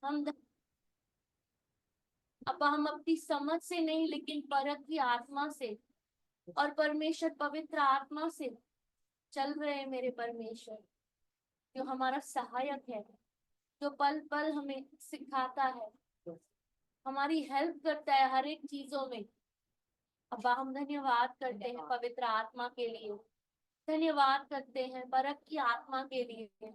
हम अब हम अपनी समझ से नहीं लेकिन परख की आत्मा से और परमेश्वर पवित्र आत्मा से चल रहे हैं मेरे परमेश्वर, जो हमारा सहायक है, जो पल पल हमें सिखाता है, हमारी हेल्प करता है हर एक चीजों में। अब्बा हम धन्यवाद करते हैं पवित्र आत्मा के लिए, धन्यवाद करते हैं परख की आत्मा के लिए।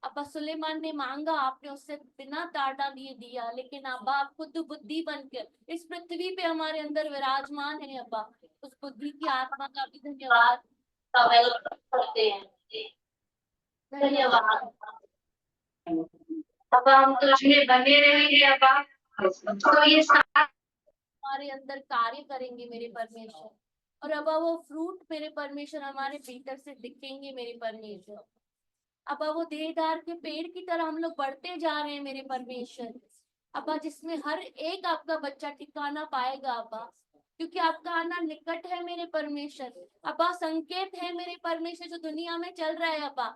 अब्बा सुलेमान ने मांगा, आपने उससे बिना टाटा दिए दिया, लेकिन अब्बा आप खुद बुद्धि बनकर इस पृथ्वी पे हमारे अंदर विराजमान है। अब्बा उस बुद्धि की आत्मा का भी धन्यवाद करते हैं, धन्यवाद। अब्बा हम तुझमें बने रहेंगे अब्बा, तो ये हमारे अंदर कार्य करेंगे मेरे परमेश्वर, और अब्बा वो फ्रूट मेरे परमेश्वर हमारे भीतर से दिखेंगे मेरे परमेश्वर। अब्बा वो देवदार के पेड़ की तरह हम लोग बढ़ते जा रहे हैं मेरे परमेश्वर। अब्बा जिसमें हर एक आपका बच्चा ठिकाना पाएगा अब्बा, क्योंकि आपका आना निकट है मेरे परमेश्वर। अब्बा संकेत है मेरे परमेश्वर जो दुनिया में चल रहा है अब्बा,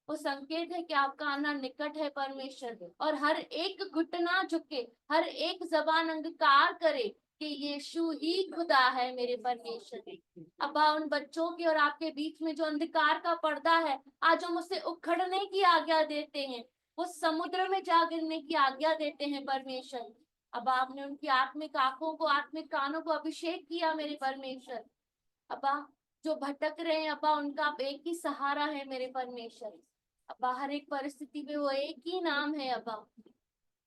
वो संकेत है कि आपका आना निकट है परमेश्वर, और हर एक घुटना झुके, हर एक जबान अंगीकार करे कि यीशु ही खुदा है मेरे परमेश्वर। अब्बा उन बच्चों के और आपके बीच में जो अंधकार का पर्दा है, आज हम उसे उखड़ने की आज्ञा देते हैं, वो समुद्र में जा गिरने की आज्ञा देते हैं परमेश्वर। अब आपने उनकी आत्मिक आंखों को, आत्मिक कानों को अभिषेक किया मेरे परमेश्वर। अब्बा जो भटक रहे हैं अब्बा, उनका आप एक ही सहारा है मेरे परमेश्वर। अब्बा हर एक परिस्थिति में वो एक ही नाम है अब्बा,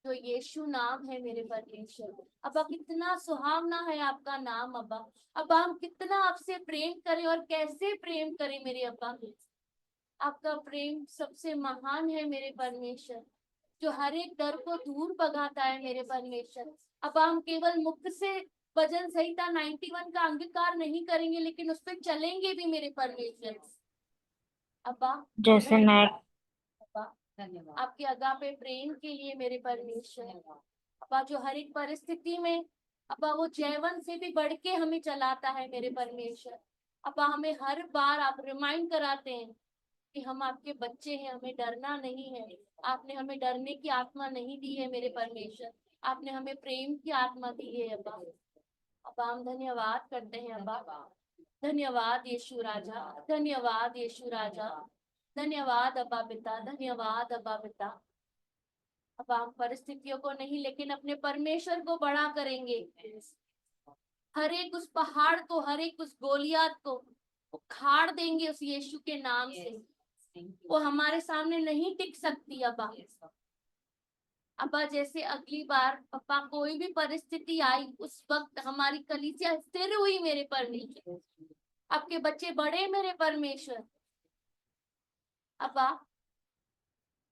जो यीशु नाम है मेरे परमेश्वर। अब्बा कितना सुहावना है आपका नाम अब्बा। अब्बा हम कितना आपसे प्रेम करें और कैसे प्रेम करें मेरे अब्बा। आपका प्रेम सबसे महान है मेरे परमेश्वर, जो हर एक डर को दूर भगाता है मेरे परमेश्वर। अब हम केवल मुख से भजन संहिता 91 का अंगीकार नहीं करेंगे, लेकिन उस पर चलेंगे भी मेरे परमेश्वर। अब्बा जैसे मैं अब्बा आपके अगापे प्रेम के लिए मेरे परमेश्वर। अब्बा जो हर एक परिस्थिति में अब्बा वो जैवन से भी बढ़ के हमें चलाता है मेरे परमेश्वर। अब्बा हमें हर बार आप रिमाइंड कराते हैं कि हम आपके बच्चे हैं, हमें डरना नहीं है। आपने हमें डरने की आत्मा नहीं दी है मेरे परमेश्वर, आपने हमें प्रेम की आत्मा दी है अब्बा। अब्बा हम धन्यवाद करते हैं अब्बा, धन्यवाद यीशु राजा, धन्यवाद यीशु राजा, धन्यवाद अब्बा पिता, धन्यवाद अब्बा पिता। अब हम परिस्थितियों को नहीं लेकिन अपने परमेश्वर को बड़ा करेंगे। हर एक उस पहाड़ को, हर एक उस गोलियत को उखाड़ देंगे उस यीशु के नाम से। वो हमारे सामने नहीं टिक सकती अब्बा। अब्बा जैसे अगली बार पापा कोई भी परिस्थिति आई, उस वक्त हमारी कलीसिया स्थिर हुई मेरे परमेश्वर। आपके बच्चे बड़े मेरे परमेश्वर। अब्बा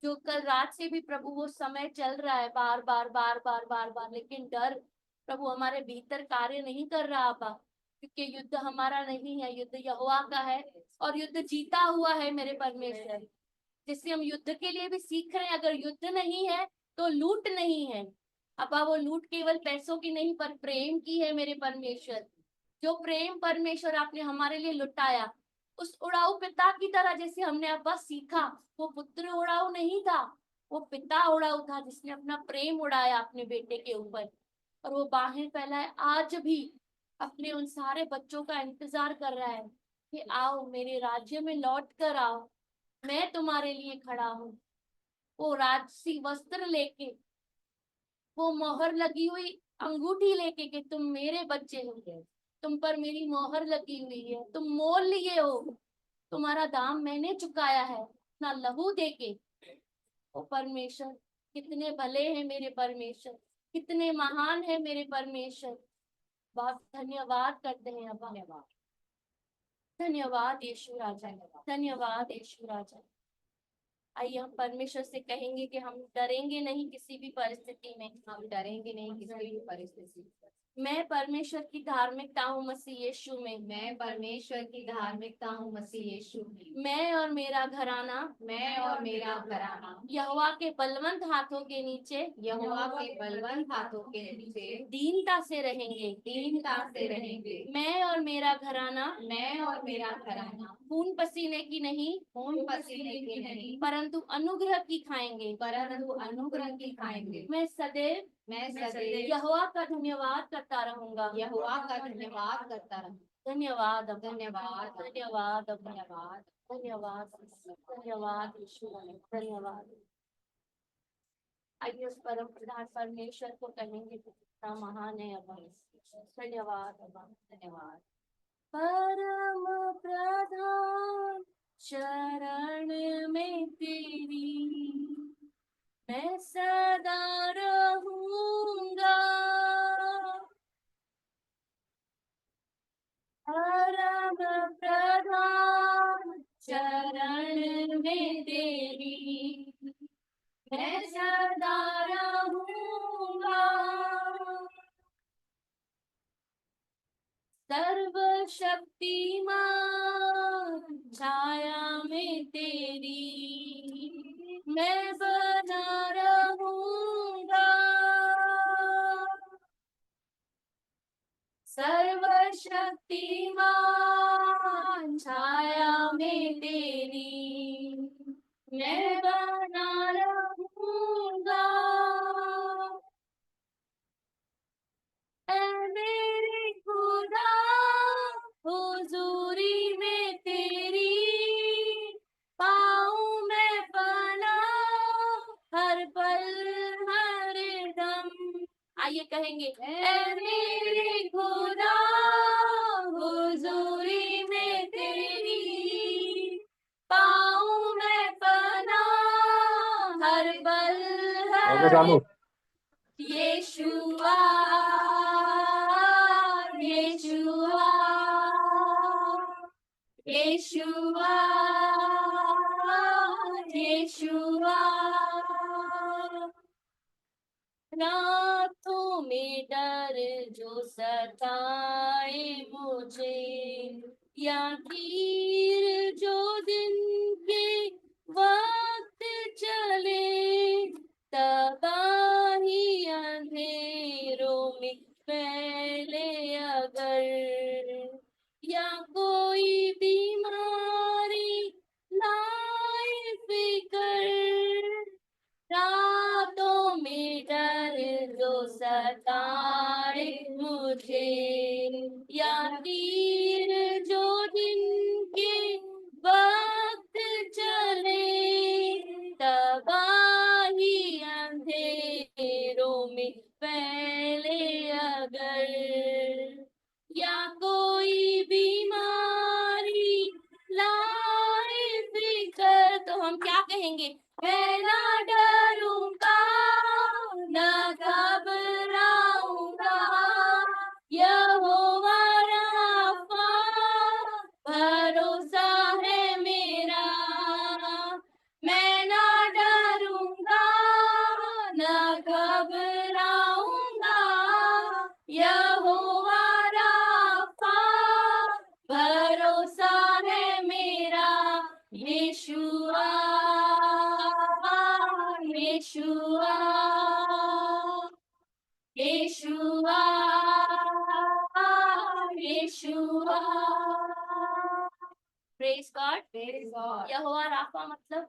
जो कल रात से भी प्रभु वो समय चल रहा है, बार बार बार बार बार बार, लेकिन डर प्रभु हमारे भीतर कार्य नहीं कर रहा अब्बा, क्योंकि युद्ध हमारा नहीं है, युद्ध यहोवा का है, और युद्ध जीता हुआ है मेरे परमेश्वर। जिससे हम युद्ध के लिए भी सीख रहे हैं। अगर युद्ध नहीं है तो लूट नहीं है अब्बा। वो लूट केवल पैसों की नहीं पर प्रेम की है मेरे परमेश्वर। जो प्रेम परमेश्वर आपने हमारे लिए लुटाया, उस उड़ाऊ पिता की तरह जैसे हमने अब्बा सीखा, वो पुत्र उड़ाऊ नहीं था, वो पिता उड़ाऊ था जिसने अपना प्रेम उड़ाया अपने बेटे के ऊपर, और वो बाहें फैलाए आज भी अपने उन सारे बच्चों का इंतजार कर रहा है कि आओ मेरे राज्य में लौट कर आओ, मैं तुम्हारे लिए खड़ा हूँ। वो राजसी वस्त्र लेके, वो मोहर लगी हुई अंगूठी लेके कि तुम मेरे बच्चे हो, तुम पर मेरी मोहर लगी हुई है, तुम मोल लिए हो, तुम्हारा दाम मैंने चुकाया है अपना लहू देके। ओ परमेश्वर कितने भले हैं मेरे परमेश्वर, कितने महान है मेरे परमेश्वर। बहुत धन्यवाद करते हैं अब्बा, धन्यवाद यीशु राजा, धन्यवाद यीशु राजा। आइए हम परमेश्वर से कहेंगे कि हम डरेंगे नहीं किसी भी परिस्थिति में, हम डरेंगे नहीं किसी भी परिस्थिति से। मैं परमेश्वर की धार्मिकता हूँ मसीह यीशु में। मैं परमेश्वर की धार्मिकता हूँ मसीह यीशु में। मैं और मेरा घराना मैं और मेरा घराना यहोवा के बलवंत हाथों के नीचे यहोवा के बलवंत हाथों के नीचे दीनता से रहेंगे। दीनता से रहेंगे। मैं और मेरा घराना मैं और मेरा घराना खून पसीने की नहीं खून पसीने की नहीं परंतु अनुग्रह की खाएंगे। परंतु अनुग्रह की खाएंगे। मैं सदैव यहोवा का धन्यवाद करता रहूंगा। यहोवा का धन्यवाद करता रहूंगा। धन्यवाद धन्यवाद धन्यवाद धन्यवाद धन्यवाद धन्यवाद यीशु धन्यवाद। आइए उस परम प्रधान परमेश्वर को कहेंगे कि कितना महान है अब्बा। धन्यवाद अब्बा, धन्यवाद। परम प्रधान शरण में तेरी मैं सदा रहूंगा। परम प्रधान शरण में तेरी मैं सदा रहूंगा। सर्वशक्तिमान छाया में तेरी मैं बना रहूंगा। सर्वशक्तिमान छाया में तेरी मैं बना रहूंगा। ऐ मेरे खुदा हुजूरी में तेरी पाऊं मैं पनाह हर पल हर दम। आइए कहेंगे ऐ मेरे खुदा हुजूरी में तेरी पाऊं मैं पनाह हर पल ओके हर चालू। यीशुआ यीशुआ यीशुआ यीशुआ। रातों में डर जो सताए मुझे या तीर जो दिन के वक्त चले तबाही अंधेरों में फैले अगर या कोई बीमारी लाए फिकर रातों में डर जो सताए मुझे या तीर जो दिन के वक्त चले तबाही अंधेरों में फैले अगर या कोई बीमारी लाए फिकर तो हम क्या कहेंगे मैं ना डरूंगा न घबराऊंगा। यहोवा राफा भरोसा है मेरा। मैं ना डरूंगा न घबराऊंगा। यहोवा राफा भरोसा है मेरा। Yeshua Yeshua Yeshua Yeshua. Praise God. Praise God. Jehovah Rapha मतलब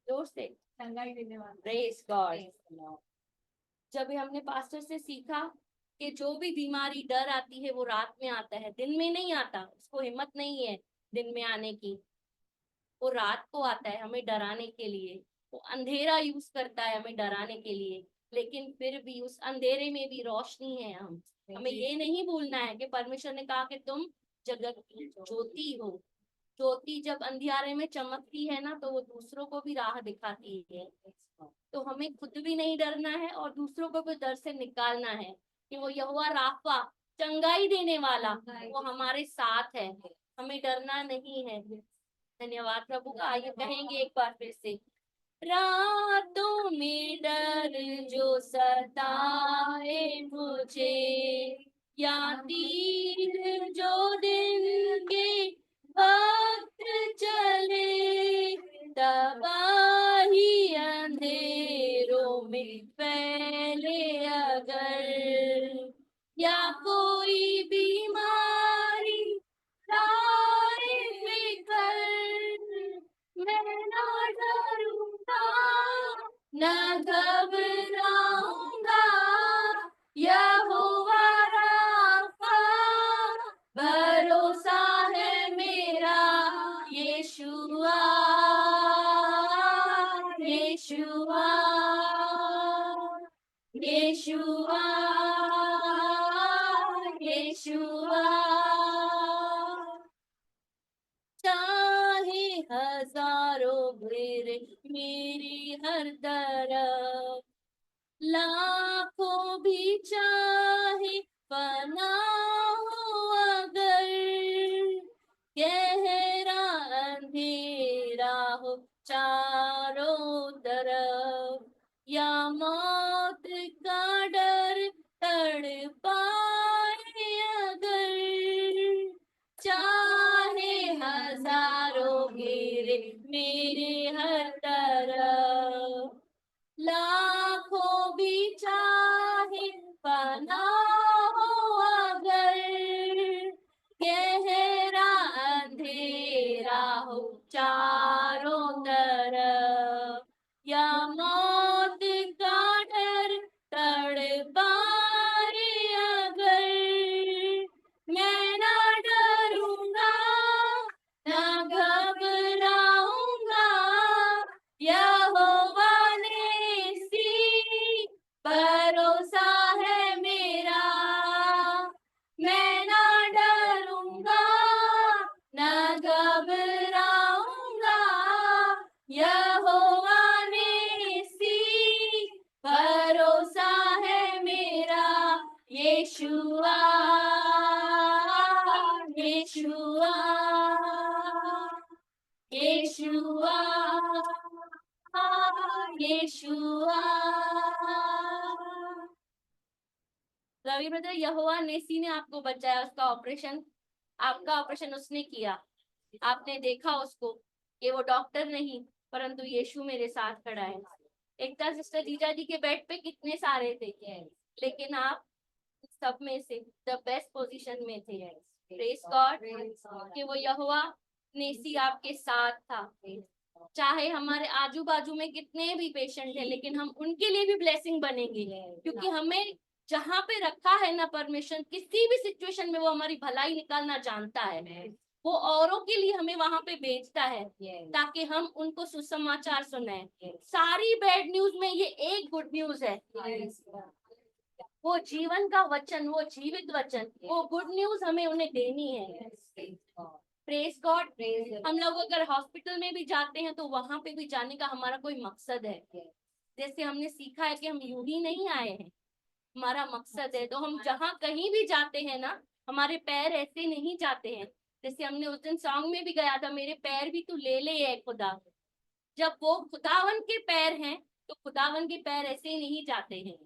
जोर से चंगाई देने वाला। Praise God. Praise the Lord. जब हमने पास्टर से सीखा कि जो भी बीमारी डर आती है वो रात में आता है, दिन में नहीं आता। उसको हिम्मत नहीं है दिन में आने की, वो रात को आता है हमें डराने के लिए। वो अंधेरा यूज करता है हमें डराने के लिए, लेकिन फिर भी उस अंधेरे में भी रोशनी है। हमें ये नहीं भूलना है कि परमेश्वर ने कहा कि तुम जगत की ज्योति हो। ज्योति जब अंधियारे में चमकती है ना तो वो दूसरों को भी राह दिखाती है। तो हमें खुद भी नहीं डरना है और दूसरों को भी डर से निकालना है कि वो यहोवा राफा चंगाई देने वाला वो हमारे साथ है, हमें डरना नहीं है। धन्यवाद प्रभु का। आइए कहेंगे एक बार फिर से रातों में डर जो सताए मुझे, या तीर जो दिन के वक्त चले, तबाही अंधेरों में फैले अगर, या कोई बीमारी लाए फिकर, मैं ना डरूंगा ना घबराऊंगा, यहोवा राफा भरोसा है मेरा, यीशुआ यीशुआ यीशुआ यीशुआ। चाहे हजारों गिरे मेरी हर तरफ, लाखों भी चाहे फना हो अगर, गहरा अंधेरा हो चारों तरफ, या मौत का डर तड़पाए अगर, चाहे हजारों घेरे मेरे हर तरफ, लाखों भी चाहे फना हो अगर, गहरा अंधेरा हो चारों तरफ, या मौत का डर तड़पाए अगर, मैं ना डरूंगा ना घबराऊंगा, यहोवा नेसी भरोसा है मेरा, मैं ना डरूंगा ना घबराऊंगा, यहोवा नेसी भरोसा है मेरा, Yeshua Yeshua Yeshua यीशुआ। Ravi brother, यहोवा नेसी ने आपको बचाया, उसका ऑपरेशन, आपका ऑपरेशन उसने किया, आपने देखा उसको कि वो डॉक्टर नहीं परंतु यीशु मेरे साथ खड़ा है। एकता सिस्टर जीजा जी के बेड पे कितने सारे थे, लेकिन आप सब में से द बेस्ट पोजीशन में थे। प्रेज गॉड कि वो यहोवा नेसी आपके साथ था। चाहे हमारे आजू बाजू में कितने भी पेशेंट हैं, लेकिन हम उनके लिए भी ब्लेसिंग बनेंगे, क्योंकि हमें जहाँ पे रखा है ना परमेश्वर, किसी भी सिचुएशन में वो हमारी भलाई निकालना जानता है। वो औरों के लिए हमें वहां पे भेजता है ताकि हम उनको सुसमाचार सुनाएं। सारी बैड न्यूज में ये एक गुड न्यूज है, वो जीवन का वचन, वो जीवित वचन, वो गुड न्यूज हमें उन्हें देनी है। Praise God. हम लोग अगर हॉस्पिटल में भी जाते हैं तो वहां पे भी जाने का हमारा कोई मकसद है। जैसे हमने सीखा है कि हम यूं ही नहीं आए हैं, हमारा मकसद है। तो हम जहाँ कहीं भी जाते हैं ना, हमारे पैर ऐसे नहीं जाते हैं। जैसे हमने उस दिन सॉन्ग में भी गया था, मेरे पैर भी तू ले ले है खुदा। जब वो खुदावन के पैर हैं तो खुदावन के पैर ऐसे ही नहीं जाते हैं।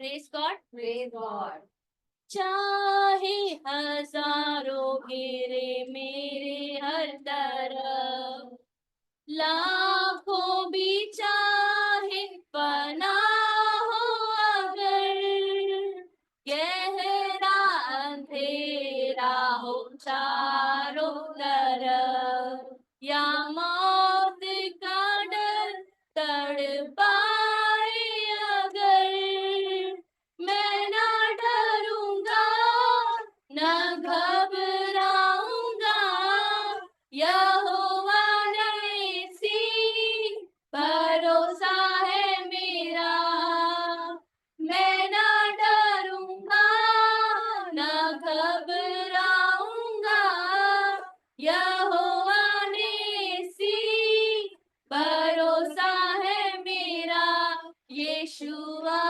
Praise God. Praise God. चाहे हजारों गिरे मेरे हर तरफ, लाखों भी चाहे फना हो अगर, गहरा अंधेरा हो चारों तरफ, या मौत का डर तड़पाए अगर, मैं ना डरूंगा ना घबराऊंगा, यहोवा नेसी भरोसा है मेरा, मैं ना डरूंगा ना घबराऊंगा, यहोवा नेसी भरोसा है मेरा, यीशुआ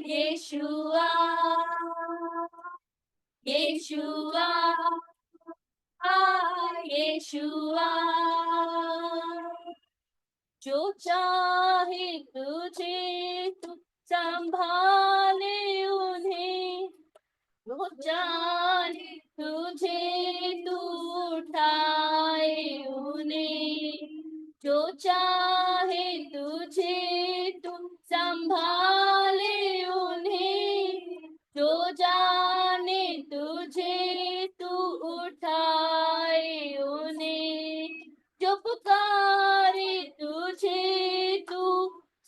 यीशुआ यीशुआ यीशुआ। जो चाहे तुझे तू संभाले उन्हें, वो चाहे तुझे तू उठाए उन्हें, जो चाहे तुझे तू संभाले उन्हें, जो जाने तुझे तू उठाए उन्हें, जो पुकारे तुझे तू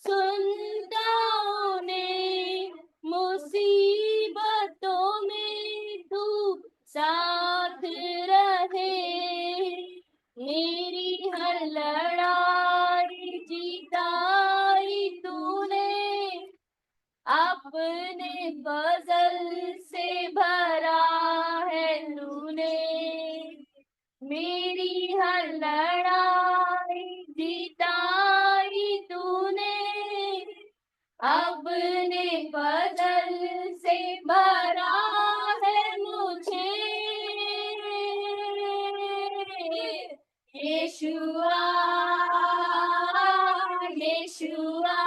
सुनता उन्हें, मुसीबतों में तू साथ रहे, मेरी हर लड़ाई जीताई तूने, अपने फजल से भरा है तूने, मेरी हर लड़ाई जीताई तूने, अपने फजल से भरा है मुझे, यीशुआ यीशुआ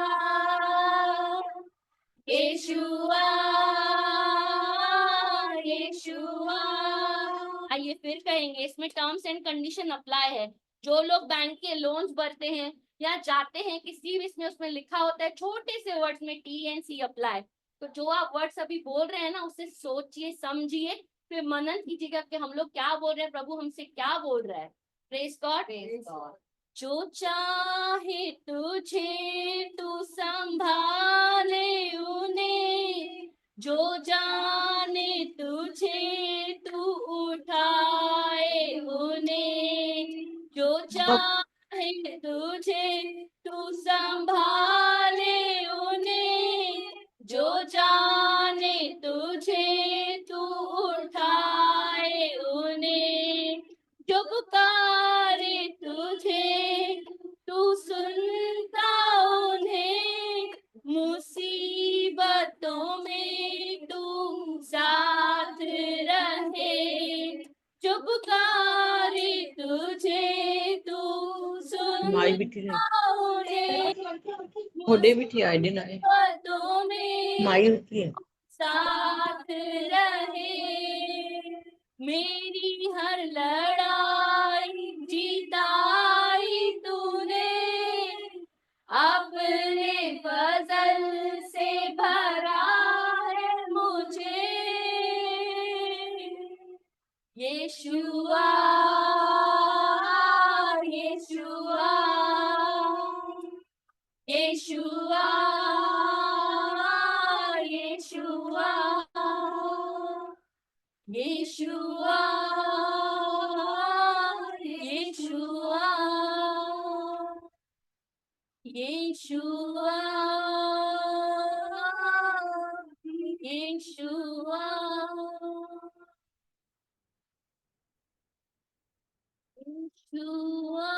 यीशुआ यीशुआ। आइए फिर कहेंगे, इसमें टर्म्स एंड कंडीशन अप्लाई है। जो लोग बैंक के लोन्स भरते हैं या जाते हैं किसी भी, इसमें उसमें लिखा होता है छोटे से वर्ड्स में TNC अप्लाई। तो जो आप वर्ड्स अभी बोल रहे हैं ना, उसे सोचिए समझिए, फिर मनन कीजिएगा कि हम लोग क्या बोल रहे हैं, प्रभु हमसे क्या बोल रहा है। Praise God. जो चाहे तुझे तू संभाले उन्हें, जो जाने तुझे तू उठाए उन्हें, जो चाहे तुझे तू संभाले उन्हें, जो जाने तुझे तू उठाए उन्हें, जो पुकारे तुझे तू सुनता उन्हें, मुसीबतों में तू साथ रहे, जो पुकारे तुझे तू माई बिठी ने सुनता उन्हें, थोड़े बिठी आईडी ना है मुसीबतों में माई होती है साथ रहे, मेरी हर लड़ाई जीताई तूने, अपने फजल से भरा है मुझे, यीशुआ Yeshua Yeshua Yeshua Yeshua Yeshua Yeshua Yeshua Yeshua यीशुआ।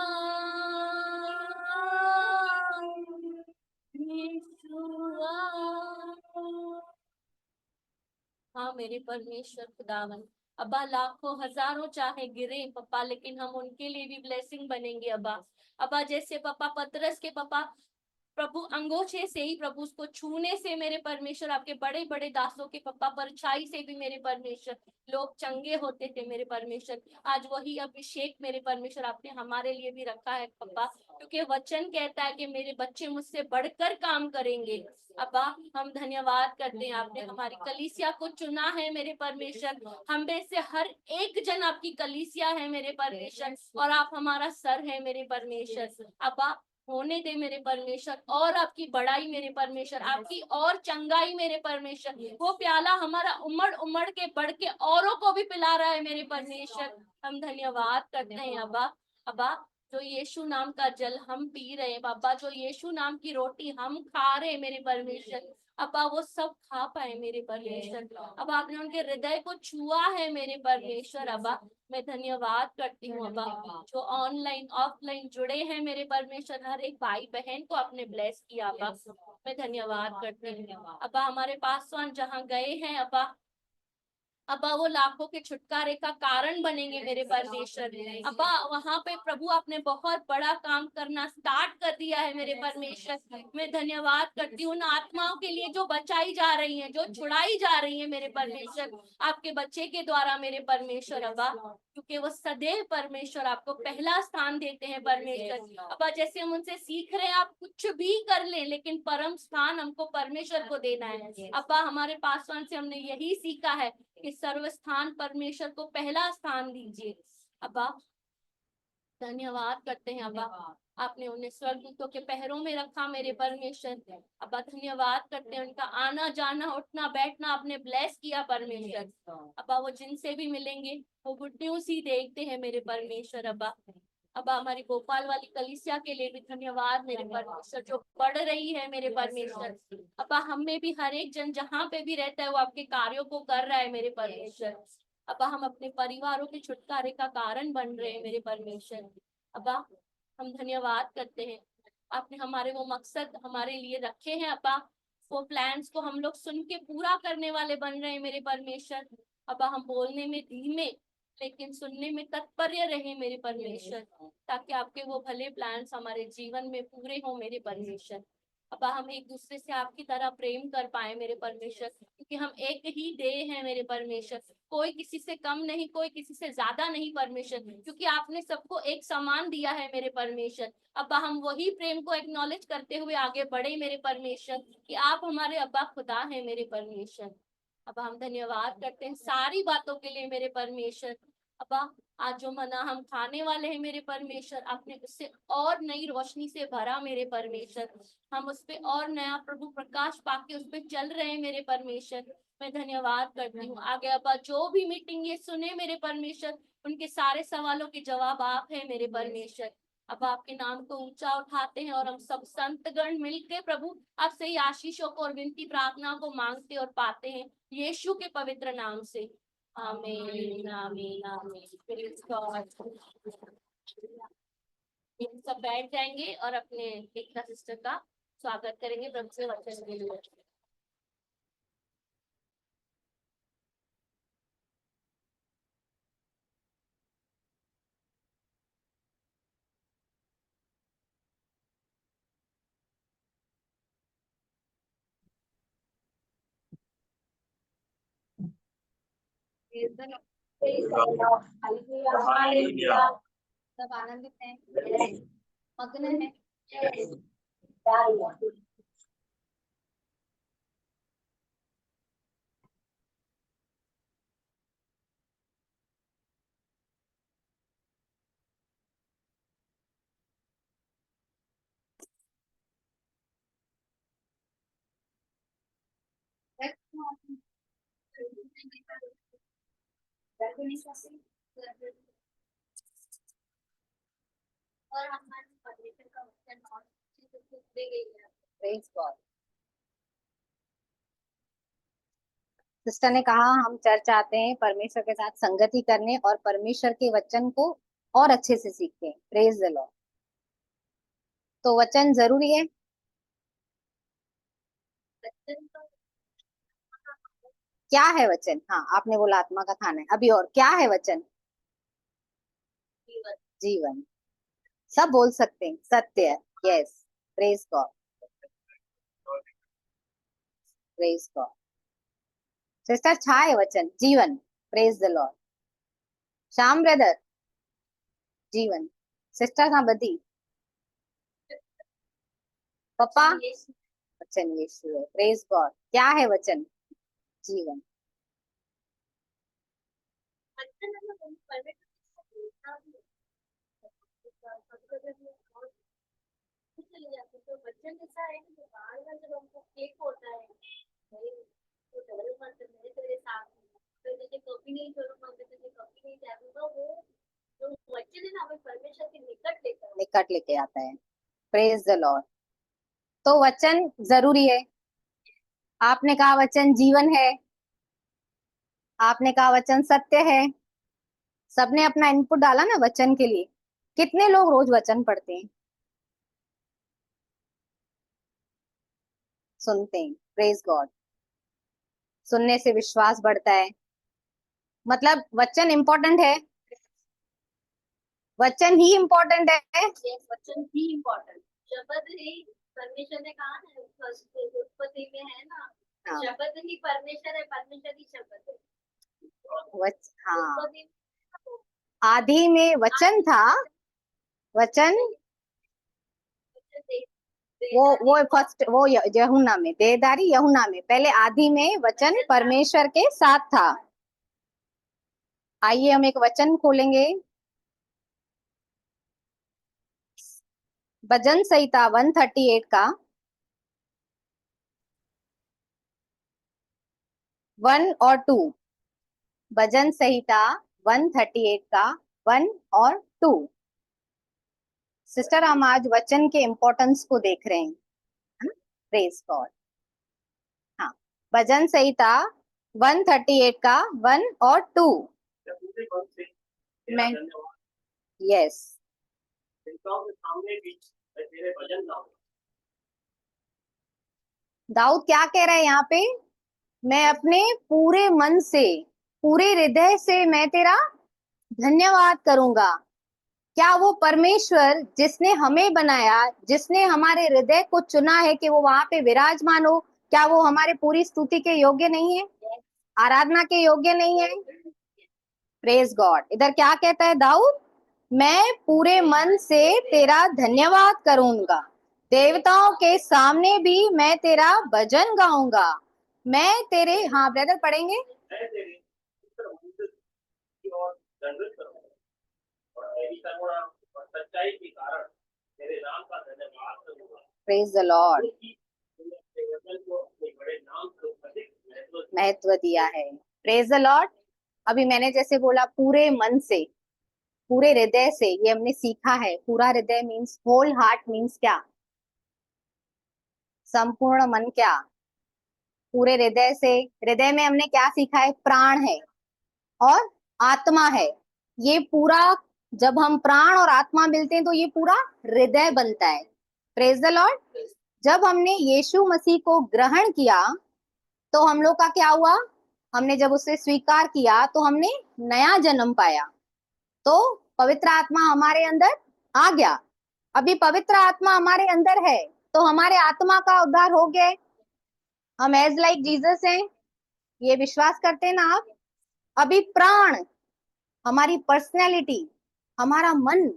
हाँ मेरे परमेश्वर खुदावन, अब्बा लाखों हजारों चाहे गिरे पप्पा, लेकिन हम उनके लिए भी ब्लेसिंग बनेंगे अब्बा। अब्बा जैसे पापा पतरस के पापा प्रभु अंगोछे से ही प्रभु उसको छूने से मेरे परमेश्वर, आपके बड़े बड़े दासों के पप्पा परछाई से भी मेरे परमेश्वर लोग चंगे होते थे मेरे परमेश्वर। आज वही अभिषेक मेरे परमेश्वर आपने हमारे लिए भी रखा है पप्पा, क्योंकि वचन कहता है कि मेरे बच्चे मुझसे बढ़कर काम करेंगे। अब्बा हम धन्यवाद करते हैं, आपने हमारी कलीसिया को चुना है मेरे परमेश्वर, हम में से हर एक जन आपकी कलीसिया है मेरे परमेश्वर, और आप हमारा सर है मेरे परमेश्वर। अब्बा होने दे मेरे परमेश्वर, और आपकी बड़ाई मेरे परमेश्वर, आपकी और चंगाई मेरे परमेश्वर, वो प्याला हमारा उमड़ उमड़ के बढ़ के औरों को भी पिला रहा है मेरे परमेश्वर। हम धन्यवाद करते हैं अब्बा। अब्बा जो यीशु नाम का जल हम पी रहे हैं बाबा, जो यीशु नाम की रोटी हम खा रहे हैं मेरे परमेश्वर, अब्बा वो सब खा पाए मेरे परमेश्वर। अब आपने उनके हृदय को छुआ है मेरे परमेश्वर। अब्बा मैं धन्यवाद करती हूँ अब्बा, जो ऑनलाइन ऑफलाइन जुड़े हैं मेरे परमेश्वर, हर एक भाई बहन को आपने ब्लेस किया अब्बा, मैं धन्यवाद करती हूँ अब्बा। हमारे पासवान जहाँ गए हैं अब्बा, अब्बा वो लाखों के छुटकारे का कारण बनेंगे मेरे परमेश्वर। अब्बा वहां पे प्रभु आपने बहुत बड़ा काम करना स्टार्ट कर दिया है मेरे परमेश्वर। मैं धन्यवाद करती हूँ उन आत्माओं के लिए जो बचाई जा रही हैं, जो छुड़ाई जा रही हैं मेरे परमेश्वर, आपके बच्चे के द्वारा मेरे परमेश्वर। अब्बा क्योंकि वो सदैव परमेश्वर आपको पहला स्थान देते हैं परमेश्वर। अब्बा जैसे हम उनसे सीख रहे हैं, आप कुछ भी कर लें लेकिन परम स्थान हमको परमेश्वर को देना है। अब्बा हमारे पासवान से हमने यही सीखा है कि सर्वस्थान परमेश्वर को पहला स्थान दीजिए। अब्बा धन्यवाद करते हैं अब्बा, आपने उन्हें स्वर्गदूतों के पहरों में रखा मेरे परमेश्वर। अब्बा धन्यवाद करते हैं उनका आना जाना उठना बैठना आपने ब्लेस किया परमेश्वर। अब्बा वो जिनसे भी मिलेंगे वो गुड न्यूज ही देखते हैं मेरे परमेश्वर। अब्बा हमारी भोपाल वाली कलीसिया के लिए भी धन्यवाद मेरे परमेश्वर, जो बढ़ रही है मेरे परमेश्वर। अब्बा हम में भी हर एक जन जहाँ पे भी रहता है वो आपके कार्यों को कर रहा है मेरे परमेश्वर। अब्बा हम अपने परिवारों के छुटकारे का कारण बन रहे हैं मेरे परमेश्वर। अब्बा हम धन्यवाद करते हैं, आपने हमारे वो मकसद हमारे लिए रखे हैं अब्बा, वो प्लान्स को हम लोग सुन के पूरा करने वाले बन रहे हैं मेरे परमेश्वर। अब्बा हम बोलने में धीमे लेकिन सुनने में तत्पर्य रहे मेरे परमेश्वर, ताकि आपके वो भले प्लान्स हमारे जीवन में पूरे हो मेरे परमेश्वर। अब्बा हम एक दूसरे से आपकी तरह प्रेम कर पाए मेरे परमेश्वर, क्योंकि हम एक ही देह है मेरे परमेश्वर, कोई किसी से कम नहीं कोई किसी से ज्यादा नहीं परमेश्वर, क्योंकि आपने सबको एक समान दिया है मेरे परमेश्वर। अब्बा हम वही प्रेम को एक्नॉलेज करते हुए आगे बढ़े मेरे परमेश्वर, कि आप हमारे अब्बा खुदा है मेरे परमेश्वर। अब हम धन्यवाद करते हैं सारी बातों के लिए मेरे परमेश्वर। अब्बा आज जो मना हम खाने वाले हैं मेरे परमेश्वर, आपने उससे और नई रोशनी से भरा मेरे परमेश्वर, हम उस पे और नया प्रभु प्रकाश पाके उस पे चल रहे हैं मेरे परमेश्वर। मैं धन्यवाद करती हूँ आगे अब्बा जो भी मीटिंग ये सुने मेरे परमेश्वर, उनके सारे सवालों के जवाब आप है मेरे परमेश्वर। अब आपके नाम को ऊंचा उठाते हैं और हम सब संतगण मिलके प्रभु आपसे ही आशीषों को और विनती प्रार्थना को मांगते और पाते हैं यीशु के पवित्र नाम से। आमीन आमीन आमीन। Praise God। हम सब बैठ जाएंगे और अपने दीक्षा सिस्टर का स्वागत करेंगे प्रभु से वचन के लिए। सब आनंदित हैं, मग्न हैं। और हमारे परमेश्वर का वचन और अच्छे से सुन गई है। Praise God। सिस्टर ने कहा हम चर्च आते हैं परमेश्वर के साथ संगति करने और परमेश्वर के वचन को और अच्छे से सीखते हैं। Praise the Lord. तो वचन जरूरी है। क्या है वचन? हाँ आपने बोला आत्मा का खाना है, अभी और क्या है वचन? जीवन। सब बोल सकते हैं सत्य। Yes. Praise God. Praise God. Sister छा है वचन जीवन। Praise the Lord. Shyam brother जीवन। सिस्टर कहाँ बदी? पापा वचन यीशु है। Praise God. क्या है वचन? जीवन। तो बच्चन ऐसा है कि बार बार जब हमको केक होता है तो डरो मत, मैं तेरे साथ हूँ, तो तुझे कभी नहीं छोड़ूंगा, मैं तुझे कभी नहीं त्यागूंगा। वो जो वचन है ना हमें परमेश्वर के निकट लेके आता है। Praise the Lord. तो वचन जरूरी है। आपने कहा वचन जीवन है, आपने कहा वचन सत्य है। सबने अपना इनपुट डाला ना वचन के लिए। कितने लोग रोज वचन पढ़ते हैं, सुनते हैं? Praise God. सुनने से विश्वास बढ़ता है, मतलब वचन इम्पोर्टेंट है, वचन ही इम्पोर्टेंट है। Yes, वचन ही इम्पोर्टेंट। शब्द ही परमेश्वर ने कहा है, फर्स्ट उत्पत्ति में है ना, हाँ। शब्द ही परमेश्वर है, परमेश्वर ही शब्द है। हाँ, उत्पत्ति आदि में वचन था, वचन वो फर्स्ट वो यहुना में, देहधारी यहुना में, पहले आदि में वचन परमेश्वर के साथ था। आइए हम एक वचन खोलेंगे, भजन संहिता 138 का 1 और 2। भजन संहिता 138 का 1 और 2। सिस्टर हम आज वचन के इम्पोर्टेंस को देख रहे हैं, प्रेज गॉड। हाँ, भजन संहिता 138 का 1 और 2। मैं यस दाऊद क्या कह रहा है यहाँ पे, मैं अपने पूरे मन से, पूरे हृदय से मैं तेरा धन्यवाद करूंगा। क्या वो परमेश्वर जिसने हमें बनाया, जिसने हमारे हृदय को चुना है कि वो वहां पे विराजमान हो, क्या वो हमारे पूरी स्तुति के योग्य नहीं है, आराधना के योग्य नहीं है? Praise God. इधर क्या कहता है दाऊद, मैं पूरे मन से तेरा धन्यवाद करूंगा, देवताओं के सामने भी मैं तेरा भजन गाऊंगा। मैं तेरे, हाँ ब्रदर पढ़ेंगे। Praise the Lord. महत्व दिया है। Praise the Lord. अभी मैंने जैसे बोला पूरे मन से, पूरे हृदय से, ये हमने सीखा है। पूरा हृदय मीन्स होल हार्ट, मीन्स क्या? संपूर्ण मन। क्या? पूरे हृदय से। हृदय में हमने क्या सीखा है? प्राण है और आत्मा है। ये पूरा, जब हम प्राण और आत्मा मिलते हैं तो ये पूरा हृदय बनता है। Praise the Lord. जब हमने यीशु मसीह को ग्रहण किया तो हम लोग का क्या हुआ? हमने जब उसे स्वीकार किया तो हमने नया जन्म पाया, तो पवित्र आत्मा हमारे अंदर आ गया। अभी पवित्र आत्मा हमारे अंदर है तो हमारे आत्मा का उद्धार हो गया। हम एज लाइक जीसस हैं, ये विश्वास करते हैं ना आप? अभी प्राण, हमारी पर्सनैलिटी, हमारा मन,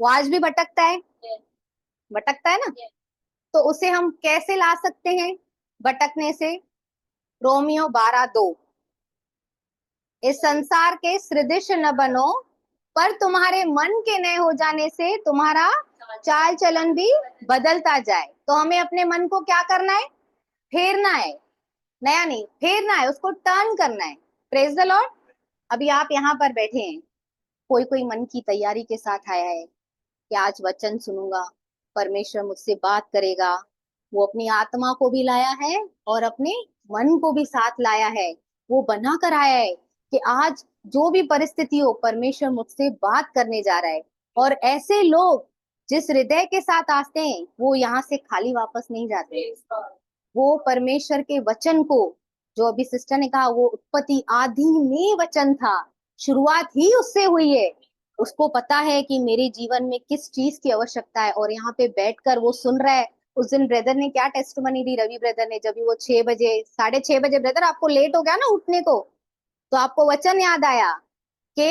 वो आज भी भटकता है, भटकता है ना? तो उसे हम कैसे ला सकते हैं भटकने से? रोमियो 12:2, इस संसार के सदृश न बनो, पर तुम्हारे मन के नए हो जाने से तुम्हारा चाल चलन भी बदलता जाए। तो हमें अपने मन को क्या करना है? फेरना है। नया नहीं, फेरना है, उसको टर्न करना है। Praise the Lord. अभी आप यहाँ पर बैठे हैं, कोई कोई मन की तैयारी के साथ आया है कि आज वचन सुनूंगा, परमेश्वर मुझसे बात करेगा। वो अपनी आत्मा को भी लाया है और अपने मन को भी साथ लाया है। वो बना कर आया है कि आज जो भी परिस्थिति हो, परमेश्वर मुझसे बात करने जा रहा है। और ऐसे लोग जिस हृदय के साथ आते हैं वो यहाँ से खाली वापस नहीं जाते। वो परमेश्वर के वचन को, जो अभी सिस्टर ने कहा, वो उत्पत्ति आदि में वचन था, शुरुआत ही उससे हुई है। उसको पता है कि मेरे जीवन में किस चीज की आवश्यकता है और यहाँ पे बैठकर वो सुन रहा है। उस दिन ब्रदर ने क्या टेस्टमनी दी, रवि ब्रदर ने, जब भी वो 6 बजे 6:30 बजे ब्रदर आपको लेट हो गया ना उठने को, तो आपको वचन याद आया कि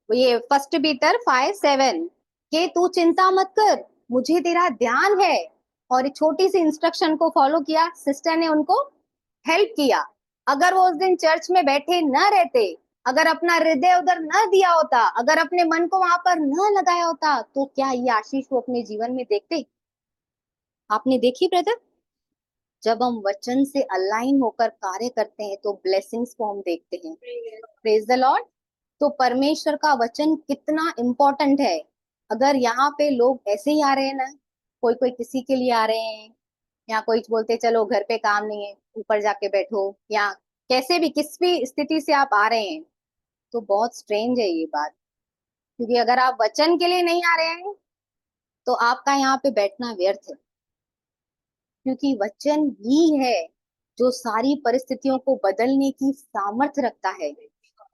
ये फर्स्ट पीटर 5:7 कि तू चिंता मत कर, मुझे तेरा ध्यान है। और छोटी सी इंस्ट्रक्शन को फॉलो किया, सिस्टर ने उनको हेल्प किया। अगर वो उस दिन चर्च में बैठे न रहते, अगर अपना हृदय उधर न दिया होता, अगर अपने मन को वहां पर न लगाया होता, तो क्या ये आशीष वो अपने जीवन में देखते? आपने देखी ब्रदर? जब हम वचन से अलाइन होकर कार्य करते हैं तो ब्लेसिंग्स को हम देखते हैं। Praise the Lord. तो परमेश्वर का वचन कितना इम्पोर्टेंट है। अगर यहाँ पे लोग ऐसे ही आ रहे हैं ना, कोई कोई किसी के लिए आ रहे हैं, या कोई बोलते चलो घर पे काम नहीं है ऊपर जाके बैठो, या कैसे भी किस भी स्थिति से आप आ रहे हैं, तो बहुत स्ट्रेंज है ये बात। क्योंकि अगर आप वचन के लिए नहीं आ रहे हैं तो आपका यहाँ पे बैठना व्यर्थ है। क्योंकि वचन ही है जो सारी परिस्थितियों को बदलने की सामर्थ्य रखता है।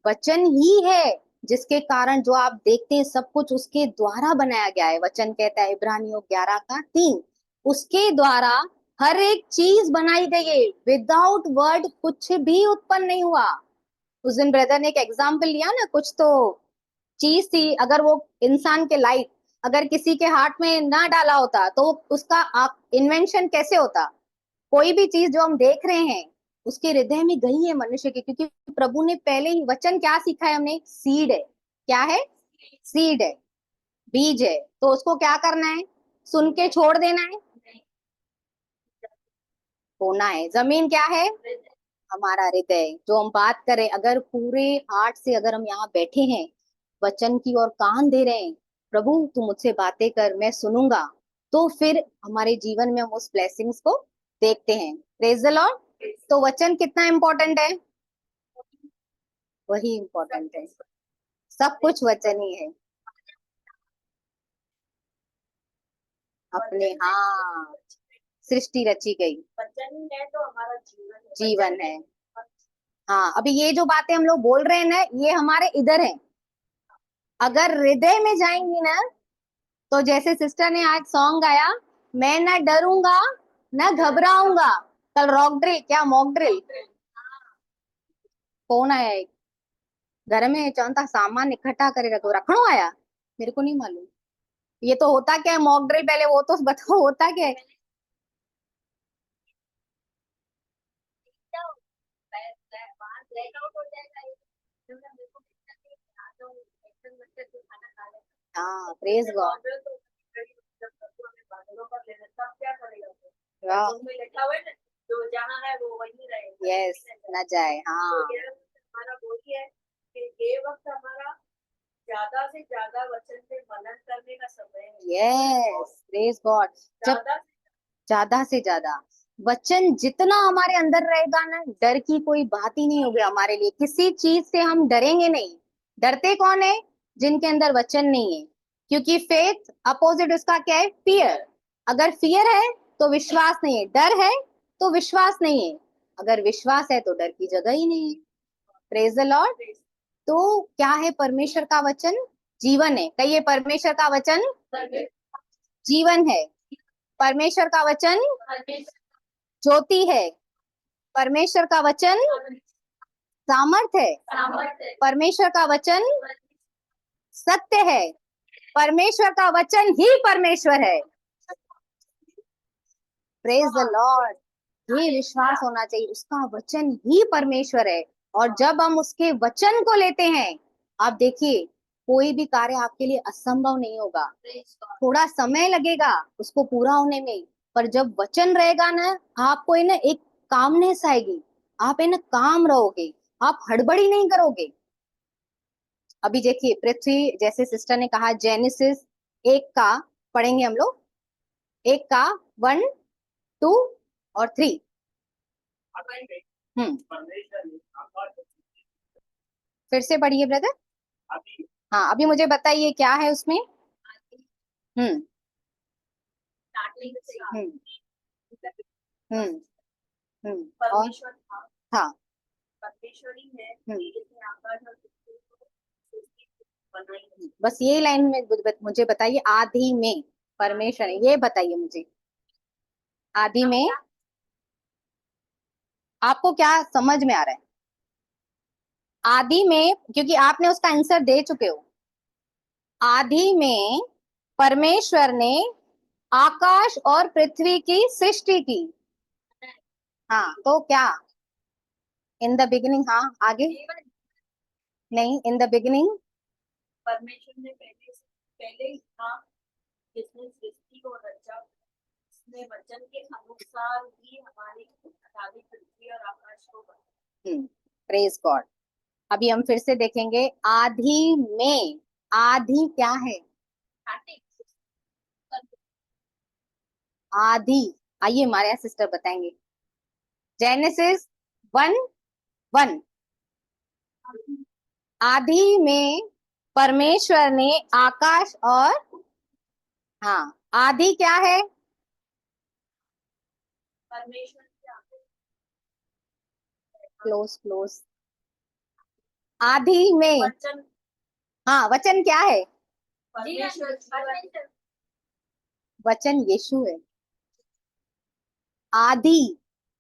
वचन ही है जिसके कारण जो आप देखते हैं सब कुछ उसके द्वारा बनाया गया है। वचन कहता है इब्रानियों 11 का 3, उसके द्वारा हर एक चीज बनाई गई है, विदाउट वर्ड कुछ भी उत्पन्न नहीं हुआ। उस दिन ब्रदर ने एक एग्जाम्पल लिया ना, कुछ तो चीज थी, अगर वो इंसान के लाइट अगर किसी के हाथ में ना डाला होता तो उसका इन्वेंशन कैसे होता। कोई भी चीज जो हम देख रहे हैं उसके हृदय में गई है मनुष्य के, क्योंकि प्रभु ने पहले ही वचन क्या सीखा है हमने, सीड है। क्या है? सीड है, बीज है। तो उसको क्या करना है? सुन के छोड़ देना है, होना है। जमीन क्या है? हमारा हृदय। जो हम बात करें, अगर पूरे हार्ट से अगर हम यहाँ बैठे हैं वचन की और कान दे रहे हैं, प्रभु तू मुझसे बातें कर, मैं सुनूंगा, तो फिर हमारे जीवन में हम उस ब्लेसिंग्स को देखते हैं। Praise the Lord. तो वचन कितना इंपॉर्टेंट है? वही इंपॉर्टेंट है, सब कुछ वचन ही है। अपने, हाँ, सृष्टि रची गई, वचन ही है तो हमारा जीवन जीवन है। हाँ, अभी ये जो बातें हम लोग बोल रहे हैं ना, ये हमारे इधर है। अगर हृदय में जाएंगी ना, तो जैसे सिस्टर ने आज सॉन्ग गाया, मैं न डरूंगा न घबराऊंगा। कल रॉक ड्रिल, क्या मॉक ड्रिल, कौन आया है? घर में चौंता सामान इकट्ठा करे रखो, रखनो आया, मेरे को नहीं मालूम। ये तो होता क्या है मॉक ड्रिल, पहले वो तो बताओ होता क्या है। वहाँ ब्लैकआउट हो जाएगा। तो मैं मेरे को आता हूँ, टेंशन मत कर, तू खाना खा ले। हाँ, प्रेज गॉड। जब प्रभु हमें बादलों पर ले लेता, तब क्या करेगा तू? वाह, उसमें लिखा हुआ है ना, जो जहाँ है वो वहीं रहेगा। यस, न जाए। तो हाँ, ये हमारा वही है कि ये वक्त हमारा ज्यादा से ज्यादा वचन पे मनन करने का समय है। Yes, praise God. जब ज्यादा ज्यादा से ज्यादा वचन जितना हमारे अंदर रहेगा ना, डर की कोई बात ही नहीं होगी हमारे लिए। किसी चीज से हम डरेंगे नहीं। डरते कौन है? जिनके अंदर वचन नहीं है। क्योंकि फेथ अपोजिट उसका क्या है? फियर। अगर फियर है तो विश्वास नहीं है, डर है तो विश्वास नहीं है। अगर विश्वास है तो डर की जगह ही नहीं है। Praise the Lord. तो क्या है परमेश्वर का वचन? जीवन है। कहिए, परमेश्वर का वचन जीवन है। परमेश्वर का वचन ज्योति है। परमेश्वर का वचन सामर्थ है। परमेश्वर का वचन सत्य है। परमेश्वर का वचन ही परमेश्वर है। Praise the Lord. ये विश्वास होना चाहिए, उसका वचन ही परमेश्वर है। और जब हम उसके वचन को लेते हैं, आप देखिए कोई भी कार्य आपके लिए असंभव नहीं होगा। थोड़ा समय लगेगा उसको पूरा होने में, पर जब वचन रहेगा ना, आपको है ना एक कामनेस आएगी, आप है ना काम रहोगे, आप हड़बड़ी नहीं करोगे। अभी देखिए पृथ्वी, जैसे सिस्टर ने कहा, जेनेसिस 1 का पढ़ेंगे हम लोग, 1 का 1, 2 और 3। फिर से पढ़िए ब्रदर। हाँ, अभी मुझे बताइए क्या है उसमें। हम्म स्टार्टिंग से हम्म हम्म और परमेश्वर था, हाँ, परमेश्वर ही है हम्म जिसने आकाश और पृथ्वी को सृष्टि बनाई है। बस ये लाइन में मुझे बताइए, आदि में परमेश्वर है, ये बताइए मुझे। आदि में आपको क्या समझ में आ रहा है? आदि में, क्योंकि आपने उसका आंसर दे चुके हो। आदि में परमेश्वर ने आकाश और पृथ्वी की सृष्टि की। हाँ, तो क्या? इन द बिगिनिंग, हाँ आगे, नहीं, इन द बिगिनिंग। परमेश्वर ने पहले ही था जिसने सृष्टि को रचा। उसने वचन के अनुसार ही हमारी सारी पृथ्वी और आकाश को बनाया। Praise God. अभी हम फिर से देखेंगे, आदि में, आदि क्या है? आदि, आइए हमारे यहाँ सिस्टर बताएंगे। जेनेसिस 1:1, आदि में परमेश्वर ने आकाश और, हाँ, आदि क्या है? परमेश्वर के आगे क्लोज क्लोज, आदि में, वचन हाँ वचन क्या है? परमेश्वर जीवन वचन यीशु है। आदि,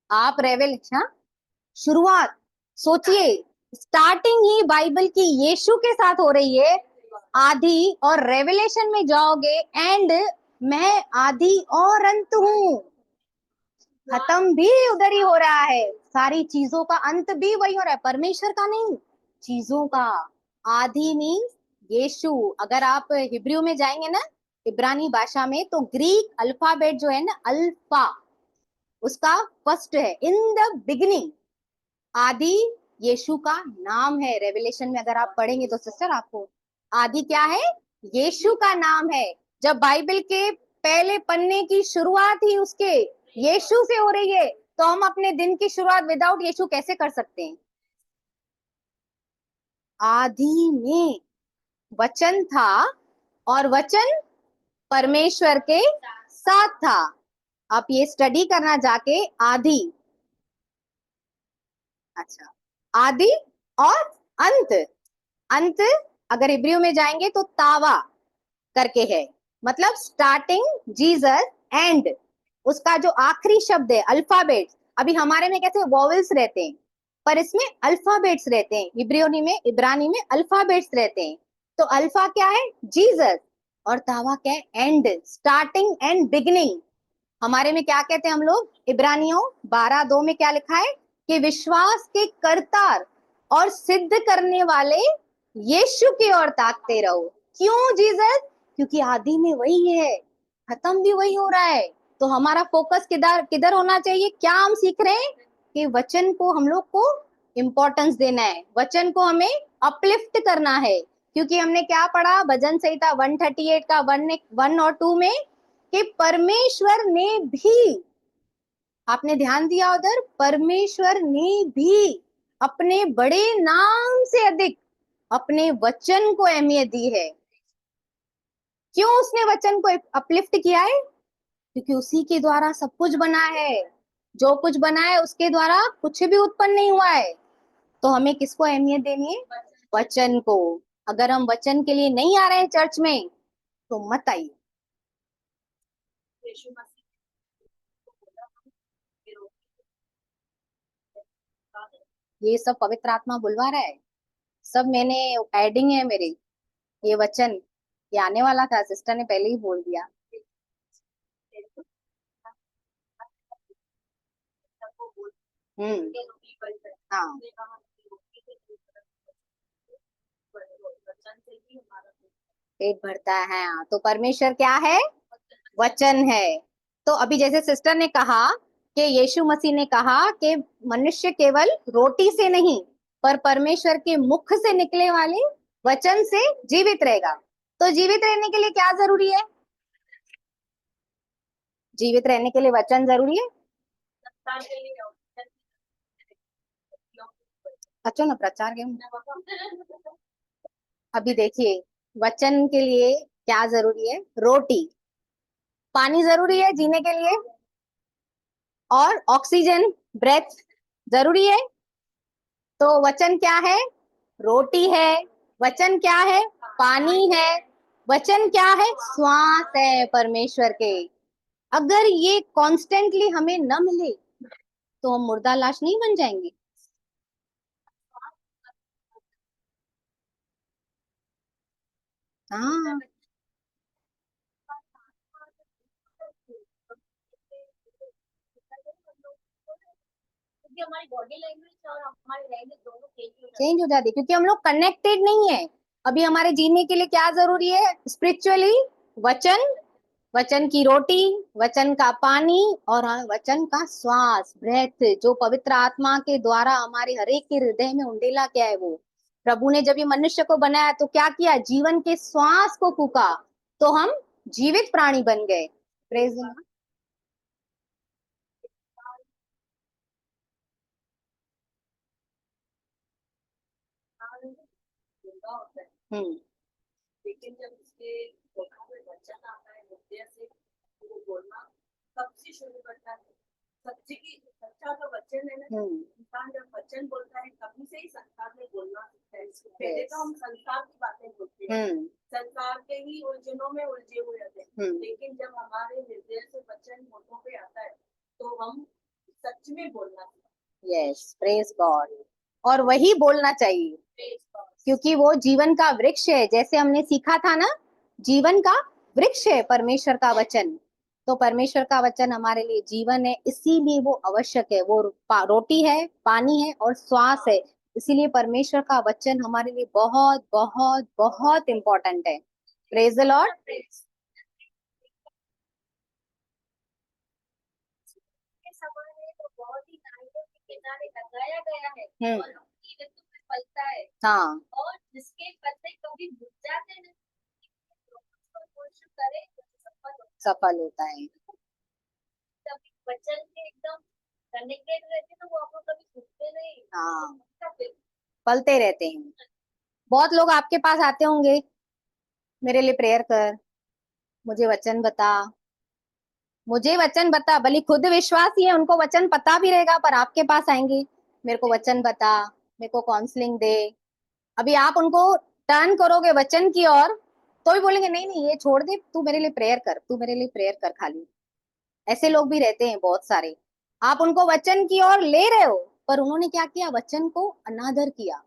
आप रेवलेशन, शुरुआत, सोचिए स्टार्टिंग ही बाइबल की यीशु के साथ हो रही है आदि, और रेवलेशन में जाओगे एंड मैं आदि और अंत हूँ, खत्म भी उधर ही हो रहा है, सारी चीजों का अंत भी वही हो रहा है, परमेश्वर का नहीं, चीजों का। आदि मीन्स यीशु। अगर आप हिब्रू में जाएंगे ना, इब्रानी भाषा में, तो ग्रीक अल्फाबेट जो है ना, अल्फा, उसका फर्स्ट है इन द बिगिनिंग। आदि यीशु का नाम है। रेवलेशन में अगर आप पढ़ेंगे तो सिस्टर आपको, आदि क्या है? यीशु का नाम है। जब बाइबल के पहले पन्ने की शुरुआत ही उसके यीशु से हो रही है, तो हम अपने दिन की शुरुआत विदाउट यीशु कैसे कर सकते हैं? आदि में वचन था और वचन परमेश्वर के साथ था। आप ये स्टडी करना जाके, आदि, अच्छा, आदि और अंत। अंत अगर इब्रियो में जाएंगे तो तावा करके है, मतलब स्टार्टिंग जीसस एंड उसका जो आखिरी शब्द है अल्फाबेट्स। अभी हमारे में कैसे वॉवेल्स रहते हैं, पर इसमें अल्फाबेट्स रहते हैं, इब्रियोनी में, इब्रानी में अल्फाबेट्स रहते हैं। तो अल्फा क्या है? जीसस, और तावा क्या है? And, starting and beginning. हमारे में क्या कहते हैं हम लोग? इब्रानियों 12:2 में क्या लिखा है कि विश्वास के कर्ता और सिद्ध करने वाले यीशु की ओर ताकते रहो। क्यों जीसस? क्योंकि आदि में वही है, खत्म भी वही हो रहा है। तो हमारा फोकस किधर किधर होना चाहिए? क्या हम सीख रहे हैं? कि वचन को हम लोग को इम्पोर्टेंस देना है, वचन को हमें अपलिफ्ट करना है। क्योंकि हमने क्या पढ़ा भजन संहिता 138 का 1 और 2 में, कि परमेश्वर ने भी, आपने ध्यान दिया उधर, परमेश्वर ने भी अपने बड़े नाम से अधिक अपने वचन को अहमियत दी है। क्यों उसने वचन को अपलिफ्ट किया है? क्योंकि उसी के द्वारा सब कुछ बना है, जो कुछ बना है उसके द्वारा कुछ भी उत्पन्न नहीं हुआ है। तो हमें किसको अहमियत देनी है? वचन को। अगर हम वचन के लिए नहीं आ रहे हैं चर्च में, तो मत आइए। यीशु मसीह को बोला, फिर वो ये सब पवित्र आत्मा बुलवा रहा है, सब मैंने एडिंग है मेरे, ये वचन, ये आने वाला था, सिस्टर ने पहले ही बोल दिया। सबको बोल हम्म, के रोटी बन जाए। हाँ, उसने कहा कि रोटी से दूर वचन से ही हमारा पेट भरता है। हाँ, तो परमेश्वर क्या है? वचन है। तो अभी जैसे सिस्टर ने कहा कि यीशु मसीह ने कहा कि मनुष्य केवल रोटी से नहीं, पर परमेश्वर के मुख से निकले वाले वचन से जीवित रहेगा। तो जीवित रहने के लिए क्या जरूरी है? जीवित रहने के लिए वचन जरूरी है। संस्कार के लिए अच्छा ना, प्रचार के अभी देखिए, वचन के लिए क्या जरूरी है? रोटी, पानी जरूरी है जीने के लिए, और ऑक्सीजन, ब्रेथ जरूरी है। तो वचन क्या है? रोटी है। वचन क्या है? पानी है। वचन क्या है? श्वास है परमेश्वर के। अगर ये कॉन्स्टेंटली हमें न मिले, तो हम मुर्दा लाश नहीं बन जाएंगे? हाँ, क्योंकि हमारी बॉडी लैंग्वेज और हमारी लैंग्वेज दोनों चेंज हो जाती चेंज हो जाती है, क्योंकि हम लोग कनेक्टेड नहीं है। अभी हमारे जीने के लिए क्या जरूरी है स्पिरिचुअली? वचन, वचन की रोटी, वचन का पानी, और हाँ, वचन का श्वास, ब्रेथ, जो पवित्र आत्मा के द्वारा हमारे हरेक के हृदय में उंडेला क्या है वो। प्रभु ने जब ये मनुष्य को बनाया तो क्या किया? जीवन के श्वास को फूका, तो हम जीवित प्राणी बन गए। Praise the Lord. है, योगा होता है। हम्म, लेकिन जब उसके मुखों में वचन आता है हृदय से, तो वो बोलना कब से शुरू करता है? सच्ची की सच्चा तो वचन है ना। हम्म, इंसान जब वचन बोलता है तभी से ही संसार में बोलना सीखता है। पहले तो हम संसार की बातें बोलते हैं, हम्म संसार के ही उलझनों में उलझे हुए रहते हैं, हम्म लेकिन जब हमारे हृदय से वचन होठों पे आता है तो हम सच में बोलना चाहिए। Yes, praise God. और वही बोलना चाहिए, Praise God. क्योंकि वो जीवन का वृक्ष है। जैसे हमने सीखा था ना, जीवन का वृक्ष है परमेश्वर का वचन। तो परमेश्वर का वचन हमारे लिए जीवन है, इसीलिए वो आवश्यक है। वो रोटी है, पानी है और श्वास है। इसीलिए परमेश्वर का वचन हमारे लिए बहुत बहुत बहुत इंपॉर्टेंट है। Praise the Lord. के समय में तो बहुत ही नारियों के किनारे लगाया गया है हम्म। और उसकी ऋतु में फलता है हाँ, और जिसके पत्ते कभी मुरझाते नहीं, जो उसको वर्षिप करे तो सफल होता है। सफल होता है। कभी वचन के एकदम कनेक्टेड रहते तो वो आपको कभी छूटते नहीं। हाँ, उसका फिर फलते रहते हैं। बहुत लोग आपके पास आते होंगे, मेरे लिए प्रेयर कर, मुझे वचन बता, मुझे वचन बता। भले खुद विश्वासी है, उनको वचन पता भी रहेगा, पर आपके पास आएंगे, मेरे को वचन बता, मेरे को काउंसलिंग दे। अभी आप उनको टर्न करोगे वचन की ओर, तो भी बोलेंगे नहीं नहीं ये छोड़ दे, तू मेरे लिए प्रेयर कर, तू मेरे लिए प्रेयर कर खाली। ऐसे लोग भी रहते हैं बहुत सारे। आप उनको वचन की ओर ले रहे हो, पर उन्होंने क्या किया, वचन को अनादर किया,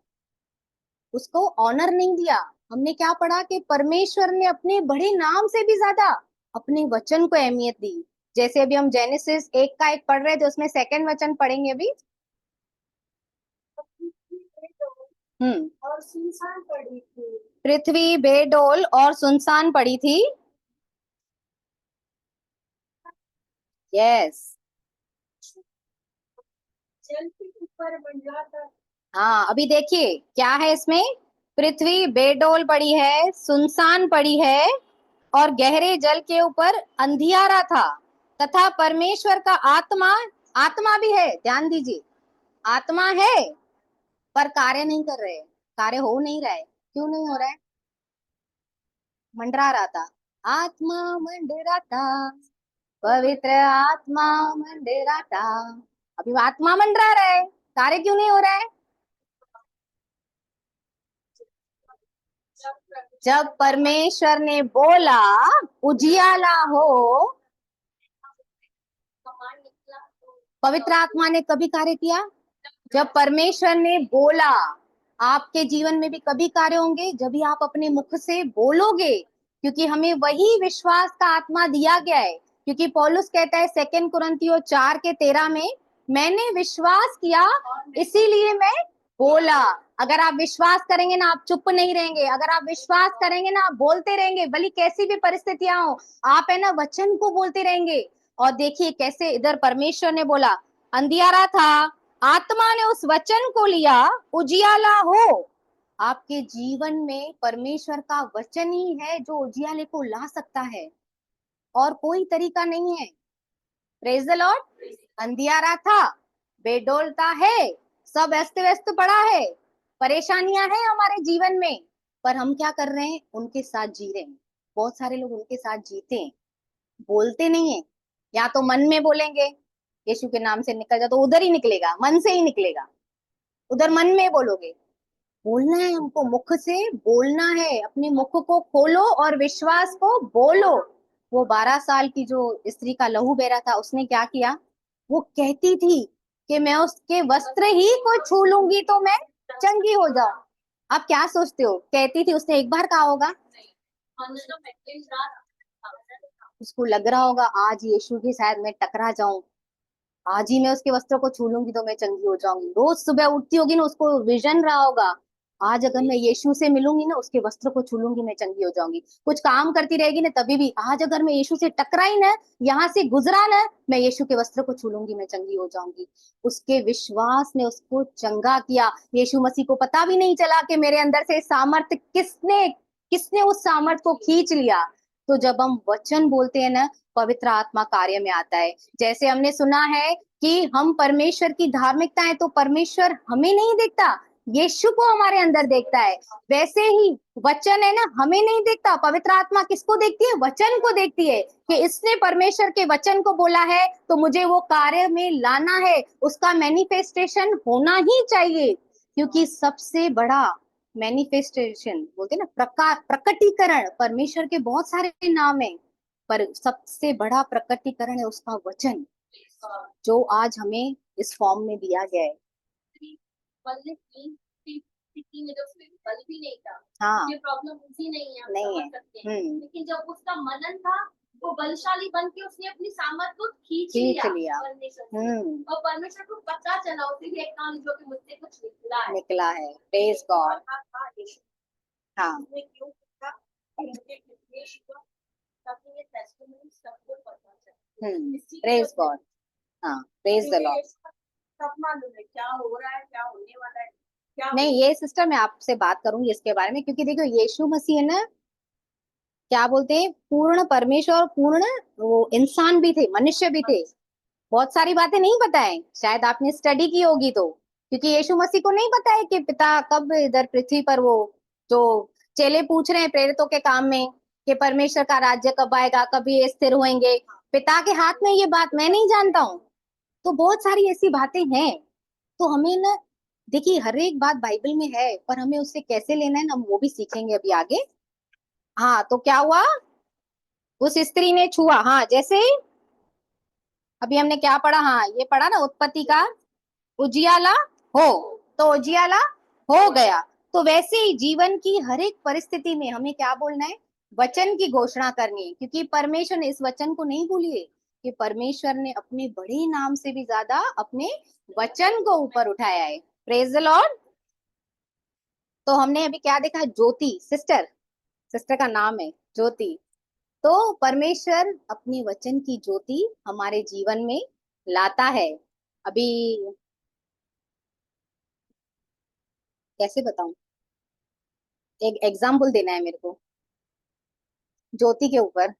उसको ऑनर नहीं दिया। हमने क्या पढ़ा कि परमेश्वर ने अपने बड़े नाम से भी ज्यादा अपने वचन को अहमियत दी। जैसे अभी हम जेनेसिस 1 का 1 पढ़ रहे थे, उसमें सेकंड वचन पढ़ेंगे अभी। और सुनसान पड़ी थी। पृथ्वी बेडोल और सुनसान पड़ी थी। यस, जल के ऊपर मंडराता। हाँ, अभी देखिए क्या है इसमें। पृथ्वी बेडोल पड़ी है, सुनसान पड़ी है और गहरे जल के ऊपर अंधियारा था, तथा परमेश्वर का आत्मा, आत्मा भी है, ध्यान दीजिए, आत्मा है पर कार्य नहीं कर रहे, कार्य हो नहीं रहा है। क्यों नहीं हो रहा है? मंडरा रहा था, आत्मा मंडराता, पवित्र आत्मा मंडराता। अभी वो आत्मा मंडरा रहा है, कार्य क्यों नहीं हो रहा है? जब परमेश्वर ने बोला उजियाला हो, कमांड निकला तो पवित्र आत्मा ने कभी कार्य किया? जब परमेश्वर ने बोला। आपके जीवन में भी कभी कार्य होंगे जब भी आप अपने मुख से बोलोगे, क्योंकि हमें वही विश्वास का आत्मा दिया गया है। क्योंकि पौलुस कहता है 2 कुरिन्थियों 4 के 13 में, मैंने विश्वास किया इसीलिए मैं बोला। अगर आप विश्वास करेंगे ना, आप चुप नहीं रहेंगे। अगर आप विश्वास करेंगे ना, आप बोलते रहेंगे, भले कैसी भी परिस्थितियां हो, आप है ना वचन को बोलते रहेंगे। और देखिए कैसे इधर परमेश्वर ने बोला, अंधियारा था, आत्मा ने उस वचन को लिया, उजियाला हो। आपके जीवन में परमेश्वर का वचन ही है जो उजियाले को ला सकता है, और कोई तरीका नहीं है। Praise the Lord. अंधियारा था, बेडोलता है, सब अस्त व्यस्त पड़ा है, परेशानियां हैं हमारे जीवन में, पर हम क्या कर रहे हैं? उनके साथ जी रहे हैं। बहुत सारे लोग उनके साथ जीते हैं, बोलते नहीं है। या तो मन में बोलेंगे, यीशु के नाम से निकल जा, तो उधर ही निकलेगा, मन से ही निकलेगा, उधर मन में बोलोगे। बोलना है हमको, मुख से बोलना है, अपने मुख को खोलो और विश्वास को बोलो। वो 12 साल की जो स्त्री का लहू बह रहा था, उसने क्या किया? वो कहती थी कि मैं उसके वस्त्र ही को छू लूंगी तो मैं चंगी हो जाऊं। आप क्या सोचते हो? कहती थी, उसने एक बार कहा होगा? उसको लग रहा होगा आज यीशु की शायद मैं टकरा जाऊं, आज ही मैं उसके वस्त्रों को छू लूंगी तो मैं चंगी हो जाऊंगी। रोज सुबह उठती होगी ना, उसको विजन रहा होगा, आज अगर मैं यीशु से मिलूंगी ना, उसके वस्त्र को छू लूंगी, मैं चंगी हो जाऊंगी। कुछ काम करती रहेगी ना, तभी भी आज अगर मैं यीशु से टकराई ना, यहाँ से गुजरा ना, मैं यीशु के वस्त्र को छू लूंगी, मैं चंगी हो जाऊंगी। उसके विश्वास ने उसको चंगा किया। यीशु मसीह को पता भी नहीं चला कि मेरे अंदर से सामर्थ्य किसने किसने उस सामर्थ्य को खींच लिया। तो जब हम वचन बोलते हैं ना, पवित्र आत्मा कार्य में आता है। जैसे हमने सुना है कि हम परमेश्वर की धार्मिकता है, तो परमेश्वर हमें नहीं देखता, यीशु को हमारे अंदर देखता है। वैसे ही वचन है ना, हमें नहीं देखता, पवित्र आत्मा किसको देखती है? वचन को देखती है, कि इसने परमेश्वर के वचन को बोला है तो मुझे वो कार्य में लाना है, उसका मैनिफेस्टेशन होना ही चाहिए। क्योंकि सबसे बड़ा मैनिफेस्टेशन बोलते हैं ना, प्रकटीकरण। परमेश्वर के बहुत सारे नाम है, पर सबसे बड़ा प्रकटीकरण है उसका वचन, जो आज हमें इस फॉर्म में दिया गया है। बल ने सिटी में जो बल भी नहीं था, हाँ, ये प्रॉब्लम उसी नहीं है, हम नहीं समझ है। सकते हैं। हम्म, लेकिन जब उसका मनन था, वो बलशाली बन के उसने अपनी सामर्थ को खींच खींच लिया लिया। परमेश्वर से। और परमेश्वर को पता चला, उसे भी एक्नॉलेज हो कि मुझसे कुछ निकला है। निकला है। Praise God. हाँ, उसने क्यों किया? उनके कितने शुगर, ताकि ये टेस्टिमनी सबको पता चले। इसी के प्रेज लिए गॉड। हाँ, प्रेज द लॉर्ड। सब मालूम है क्या हो रहा है, क्या होने वाला है, क्या नहीं, ये सिस्टर मैं आपसे बात करूंगी इसके बारे में, क्योंकि देखो यीशु मसीह है ना, क्या बोलते हैं, पूर्ण परमेश्वर और पूर्ण वो इंसान भी थे, मनुष्य भी थे। बहुत सारी बातें नहीं पता है, शायद आपने स्टडी की होगी तो, क्योंकि यीशु मसीह को नहीं पता है कि पिता कब इधर पृथ्वी पर, वो जो चेले पूछ रहे हैं प्रेरितों के काम में कि परमेश्वर का राज्य कब आएगा, कब ये स्थिर होंगे, पिता के हाथ में ये बात मैं नहीं जानता हूँ। तो बहुत सारी ऐसी बातें हैं। तो हमें ना, देखिए हर एक बात बाइबल में है, पर हमें उससे कैसे लेना है ना, हम वो भी सीखेंगे अभी आगे। हाँ, तो क्या हुआ, उस स्त्री ने छुआ, हाँ, जैसे अभी हमने क्या पढ़ा, हाँ ये पढ़ा ना, उत्पत्ति का उजियाला हो, तो उजियाला हो गया। तो वैसे ही जीवन की हर एक परिस्थिति में हमें क्या बोलना है, वचन की घोषणा करनी है, क्योंकि परमेश्वर ने इस वचन को नहीं भूलिए कि परमेश्वर ने अपने बड़े नाम से भी ज्यादा अपने वचन को ऊपर उठाया है। Praise the Lord. तो हमने अभी क्या देखा, ज्योति, सिस्टर, सिस्टर का नाम है ज्योति। तो परमेश्वर अपने वचन की ज्योति हमारे जीवन में लाता है। अभी कैसे बताऊं, एक एग्जाम्पल देना है मेरे को ज्योति के ऊपर।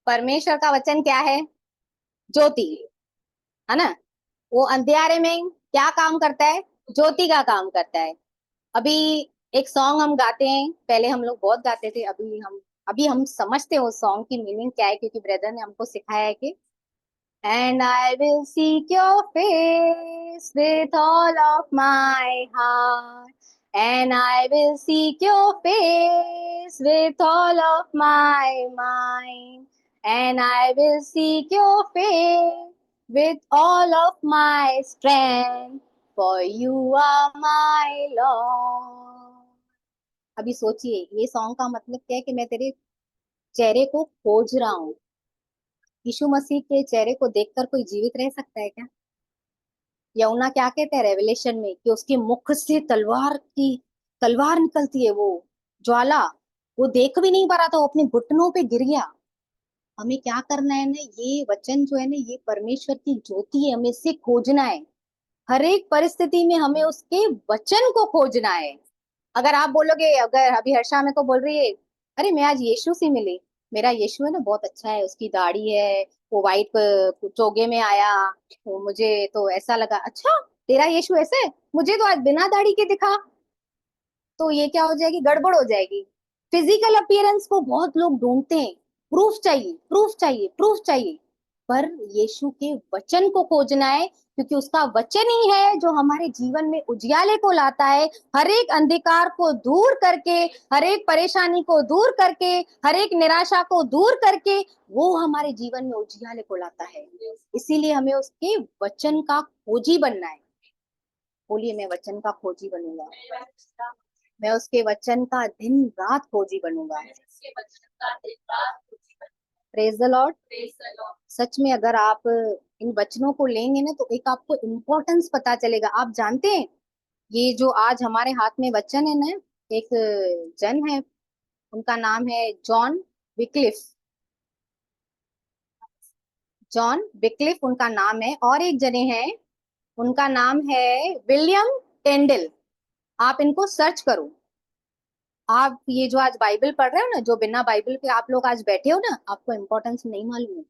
परमेश्वर का वचन क्या है, ज्योति, है ना। वो अंधेरे में क्या काम करता है, ज्योति का काम करता है। अभी एक सॉन्ग हम गाते हैं, पहले हम लोग बहुत गाते थे, अभी हम समझते हैं उस सॉन्ग की मीनिंग क्या है, क्योंकि ब्रदर ने हमको सिखाया है कि And I will seek your face with all of my heart. And I will seek your face with all of my mind. And I will seek your face with all of my strength. For you are my Lord. अभी सोचिए, ये song का मतलब क्या है कि मैं तेरे चेहरे को खोज रहा हूँ। यीशु मसीह के चेहरे को देखकर कोई जीवित रह सकता है क्या? यमुना क्या कहते हैं रेवलेशन में कि उसके मुख से तलवार निकलती है, वो ज्वाला, वो देख भी नहीं पा रहा था, वो अपने घुटनों पे गिर गया। हमें क्या करना है ना, ये वचन जो है ना, ये परमेश्वर की ज्योति है, हमें इससे खोजना है। हर एक परिस्थिति में हमें उसके वचन को खोजना है। अगर आप बोलोगे, अगर अभी हर्षा मेरे को बोल रही है, अरे मैं आज यीशु से मिली, मेरा यीशु है ना बहुत अच्छा है, उसकी दाढ़ी है, वो वाइट चोगे में आया, तो मुझे तो ऐसा लगा, अच्छा तेरा यीशु ऐसे है, मुझे तो आज बिना दाढ़ी के दिखा। तो ये क्या हो जाएगी, गड़बड़ हो जाएगी। फिजिकल अपीयरेंस को बहुत लोग ढूंढते हैं, प्रूफ चाहिए, प्रूफ चाहिए, प्रूफ चाहिए, पर यीशु के वचन को खोजना है, क्योंकि उसका वचन ही है जो हमारे जीवन में उजियाले को लाता है, हर एक अंधकार को दूर करके, हर एक परेशानी को दूर करके, हर एक निराशा को दूर करके वो हमारे जीवन में उजियाले को लाता है। इसीलिए हमें उसके वचन का खोजी बनना है। बोलिए, मैं वचन का खोजी बनूंगा, मैं उसके वचन का दिन रात खोजी बनूंगा। Praise the Lord. सच में अगर आप इन वचनों को लेंगे ना, तो एक आपको इम्पोर्टेंस पता चलेगा। आप जानते हैं, ये जो आज हमारे हाथ में वचन है ना, एक जन है, उनका नाम है जॉन विक्लिफ, जॉन विक्लिफ उनका नाम है, और एक जने हैं, उनका नाम है विलियम टेंडल। आप इनको सर्च करो। आप ये जो आज बाइबल पढ़ रहे हो ना, जो बिना बाइबल के आप लोग आज बैठे हो ना, आपको इम्पोर्टेंस नहीं मालूम है।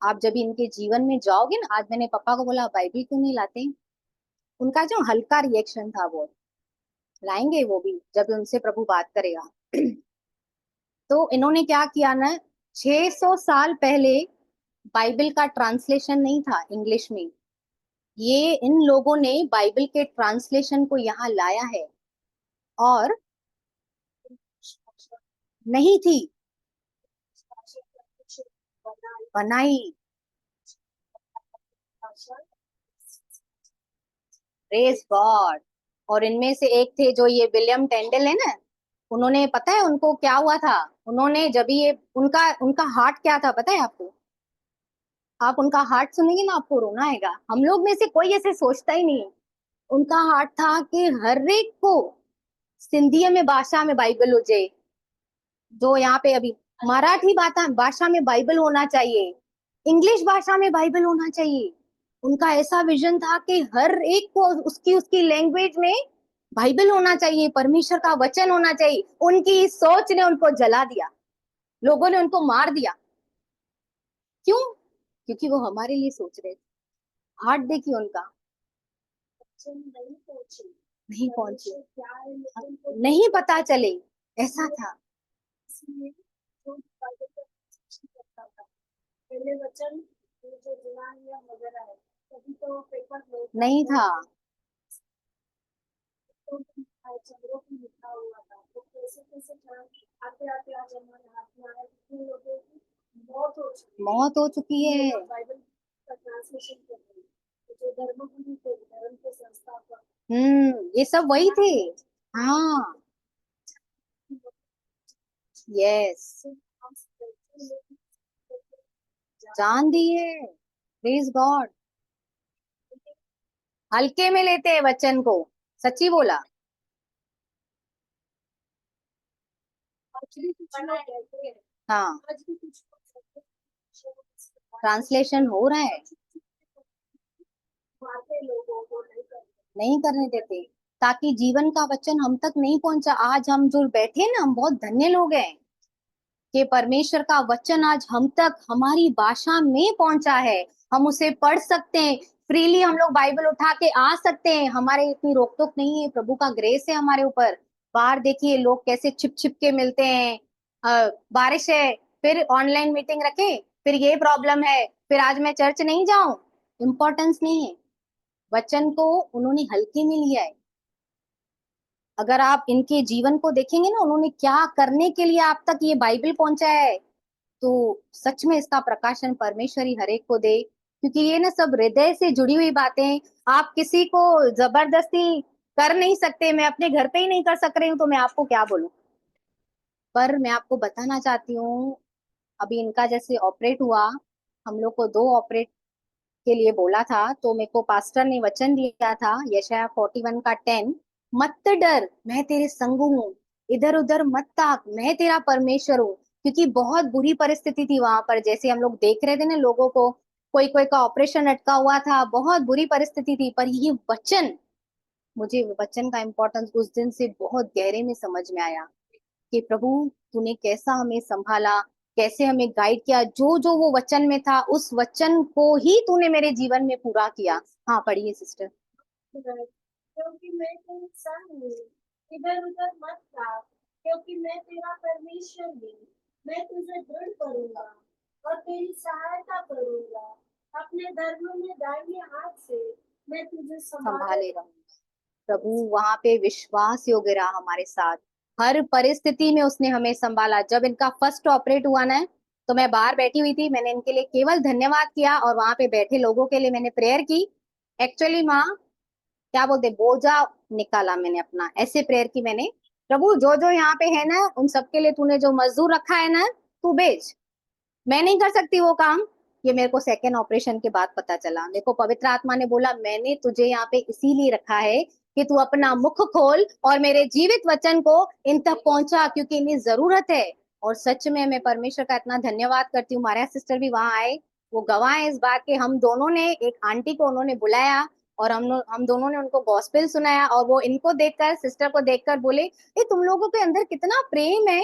आप जब इनके जीवन में जाओगे ना, आज मैंने पापा को बोला बाइबल क्यों नहीं लाते, उनका जो हल्का रिएक्शन था, वो लाएंगे वो भी जब उनसे प्रभु बात करेगा। तो इन्होंने क्या किया ना, 600 साल पहले बाइबल का ट्रांसलेशन नहीं था इंग्लिश में, ये इन लोगों ने बाइबल के ट्रांसलेशन को यहाँ लाया है और नहीं थी, बनाई। Praise God. और इनमें से एक थे जो ये विलियम टेंडल है ना, उन्होंने, पता है उनको क्या हुआ था? उन्होंने जब ये उनका उनका हार्ट क्या था पता है आपको? आप उनका हार्ट सुनेंगे ना आपको रोना आएगा। हम लोग में से कोई ऐसे सोचता ही नहीं है। उनका हार्ट था कि हर एक को सिंधी में भाषा में बाइबल हो जाए, जो यहाँ पे अभी मराठी भाषा में बाइबल होना चाहिए, इंग्लिश भाषा में बाइबल होना चाहिए। उनका ऐसा विजन था कि हर एक को उसकी उसकी लैंग्वेज में बाइबल होना चाहिए, परमेश्वर का वचन होना चाहिए। उनकी इस सोच ने उनको जला दिया, लोगों ने उनको मार दिया। क्यों? क्योंकि वो हमारे लिए सोच रहे थे। हार्ट देखिए उनका। नहीं पहुंचे, नहीं पता चले, ऐसा था। पहले वचन जो जुबान या वगैरह है, तभी तो पेपर नहीं था। चंद्रों की लिखा हुआ था, तो कैसे कैसे आते आते आज हमारे हाथ में आया। कितने लोगों की मौत हो चुकी है। मौत हो चुकी है। बाइबल का ट्रांसलेशन कर रहे हैं, तो जो धर्मगुरु थे, धर्म के संस्थापक, ये सब वही थे। हाँ, यस, जान दिए। Please God. हल्के में लेते हैं वचन को, सच्ची बोला। आज भी कुछ लोग कहते हैं, हाँ, आज भी कुछ ट्रांसलेशन हो रहा है, बातें लोगों को नहीं करते। नहीं करने देते, ताकि जीवन का वचन हम तक नहीं पहुंचा। आज हम जो बैठे ना, हम बहुत धन्य लोग हैं कि परमेश्वर का वचन आज हम तक हमारी भाषा में पहुंचा है। हम उसे पढ़ सकते हैं, फ्रीली हम लोग बाइबल उठा के आ सकते हैं। हमारे इतनी रोक टोक नहीं है, प्रभु का ग्रेस है हमारे ऊपर। बाहर देखिए लोग कैसे छिप छिप के मिलते हैं। बारिश है, फिर ऑनलाइन मीटिंग रखे, फिर ये प्रॉब्लम है, फिर आज मैं चर्च नहीं जाऊं। इम्पोर्टेंस नहीं है, वचन को उन्होंने हल्के में लिया है। अगर आप इनके जीवन को देखेंगे ना, उन्होंने क्या करने के लिए आप तक ये बाइबल पहुंचा है, तो सच में इसका प्रकाशन परमेश्वर ही हर एक को दे। क्योंकि ये ना सब हृदय से जुड़ी हुई बातें, आप किसी को जबरदस्ती कर नहीं सकते। मैं अपने घर पे ही नहीं कर सक रही हूँ, तो मैं आपको क्या बोलूं। पर मैं आपको बताना चाहती हूँ, अभी इनका जैसे ऑपरेट हुआ, हम लोग को 2 ऑपरेट के लिए बोला था, तो मेरे को पास्टर ने वचन दिया था यशाया 41 का 10, मत डर, मैं तेरे संग हूँ, इधर उधर मत ताक, मैं तेरा परमेश्वर हूँ। क्योंकि बहुत बुरी परिस्थिति थी वहां पर, जैसे हम लोग देख रहे थे ना लोगों को, कोई कोई का ऑपरेशन अटका हुआ था, बहुत बुरी परिस्थिति थी। पर ये वचन, मुझे वचन का इम्पोर्टेंस उस दिन से बहुत गहरे में समझ में आया कि प्रभु तूने कैसा हमें संभाला, कैसे हमें गाइड किया। जो जो वो वचन में था, उस वचन को ही तूने मेरे जीवन में पूरा किया। हाँ, पढ़िए सिस्टर। क्योंकि मैं तेरे संग हूँ, इधर उधर मत भाग, क्योंकि मैं तेरा परमेश्वर हूँ। मैं तुझे दृढ़ करूंगा और तेरी सहायता करूंगा। अपने धर्म में दाहिने हाथ से मैं तुझे संभाले रहूंगा। प्रभु वहां पे विश्वास योग्य रहा हमारे साथ, हर परिस्थिति में उसने हमें संभाला। जब इनका फर्स्ट ऑपरेट हुआ ना, तो मैं बाहर बैठी हुई थी, मैंने इनके लिए केवल धन्यवाद किया और वहां पे बैठे लोगों के लिए मैंने प्रेयर की। एक्चुअली माँ, क्या बोलते, बोझा निकाला मैंने अपना, ऐसे प्रेयर की मैंने। प्रभु जो जो यहाँ पे है ना, उन सबके लिए तूने जो मजदूर रखा है ना, तू भेज, मैं नहीं कर सकती वो काम। ये मेरे को सेकेंड ऑपरेशन के बाद पता चला। मेरे को पवित्र आत्मा ने बोला, मैंने तुझे यहाँ पे इसीलिए रखा है कि तू अपना मुख खोल और मेरे जीवित वचन को इन तक पहुंचा, क्योंकि इन्हें जरूरत है। और सच में मैं परमेश्वर का इतना धन्यवाद करती हूँ। मारिया सिस्टर भी वहां आए, वो गवाह है इस बात के। हम दोनों ने, एक आंटी को उन्होंने बुलाया और हम दोनों ने उनको गॉस्पेल सुनाया, और वो इनको देखकर, सिस्टर को देखकर बोले, ये तुम लोगों के अंदर कितना प्रेम है।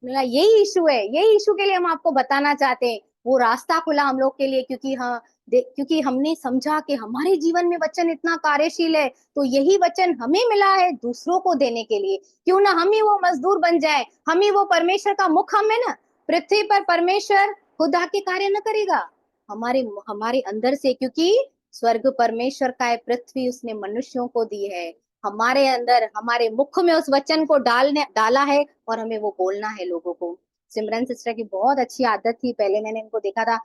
मेरा यही इशू है, यही इशू के लिए हम आपको बताना चाहते हैं। वो रास्ता खुला हम लोग के लिए, क्योंकि हाँ, क्योंकि हमने समझा कि हमारे जीवन में वचन इतना कार्यशील है, तो यही वचन हमें मिला है दूसरों को देने के लिए। क्यों ना हम ही वो मजदूर बन जाए, हम ही वो परमेश्वर का मुख। हम है ना, पृथ्वी पर परमेश्वर खुद आके कार्य न करेगा हमारे हमारे अंदर से, क्योंकि स्वर्ग परमेश्वर का है, पृथ्वी उसने मनुष्यों को दी है। हमारे अंदर, हमारे मुख में उस वचन को डाला है और हमें वो बोलना है लोगों को। सिमरन सिस्टर की बहुत अच्छी आदत थी, पहले मैंने इनको देखा था,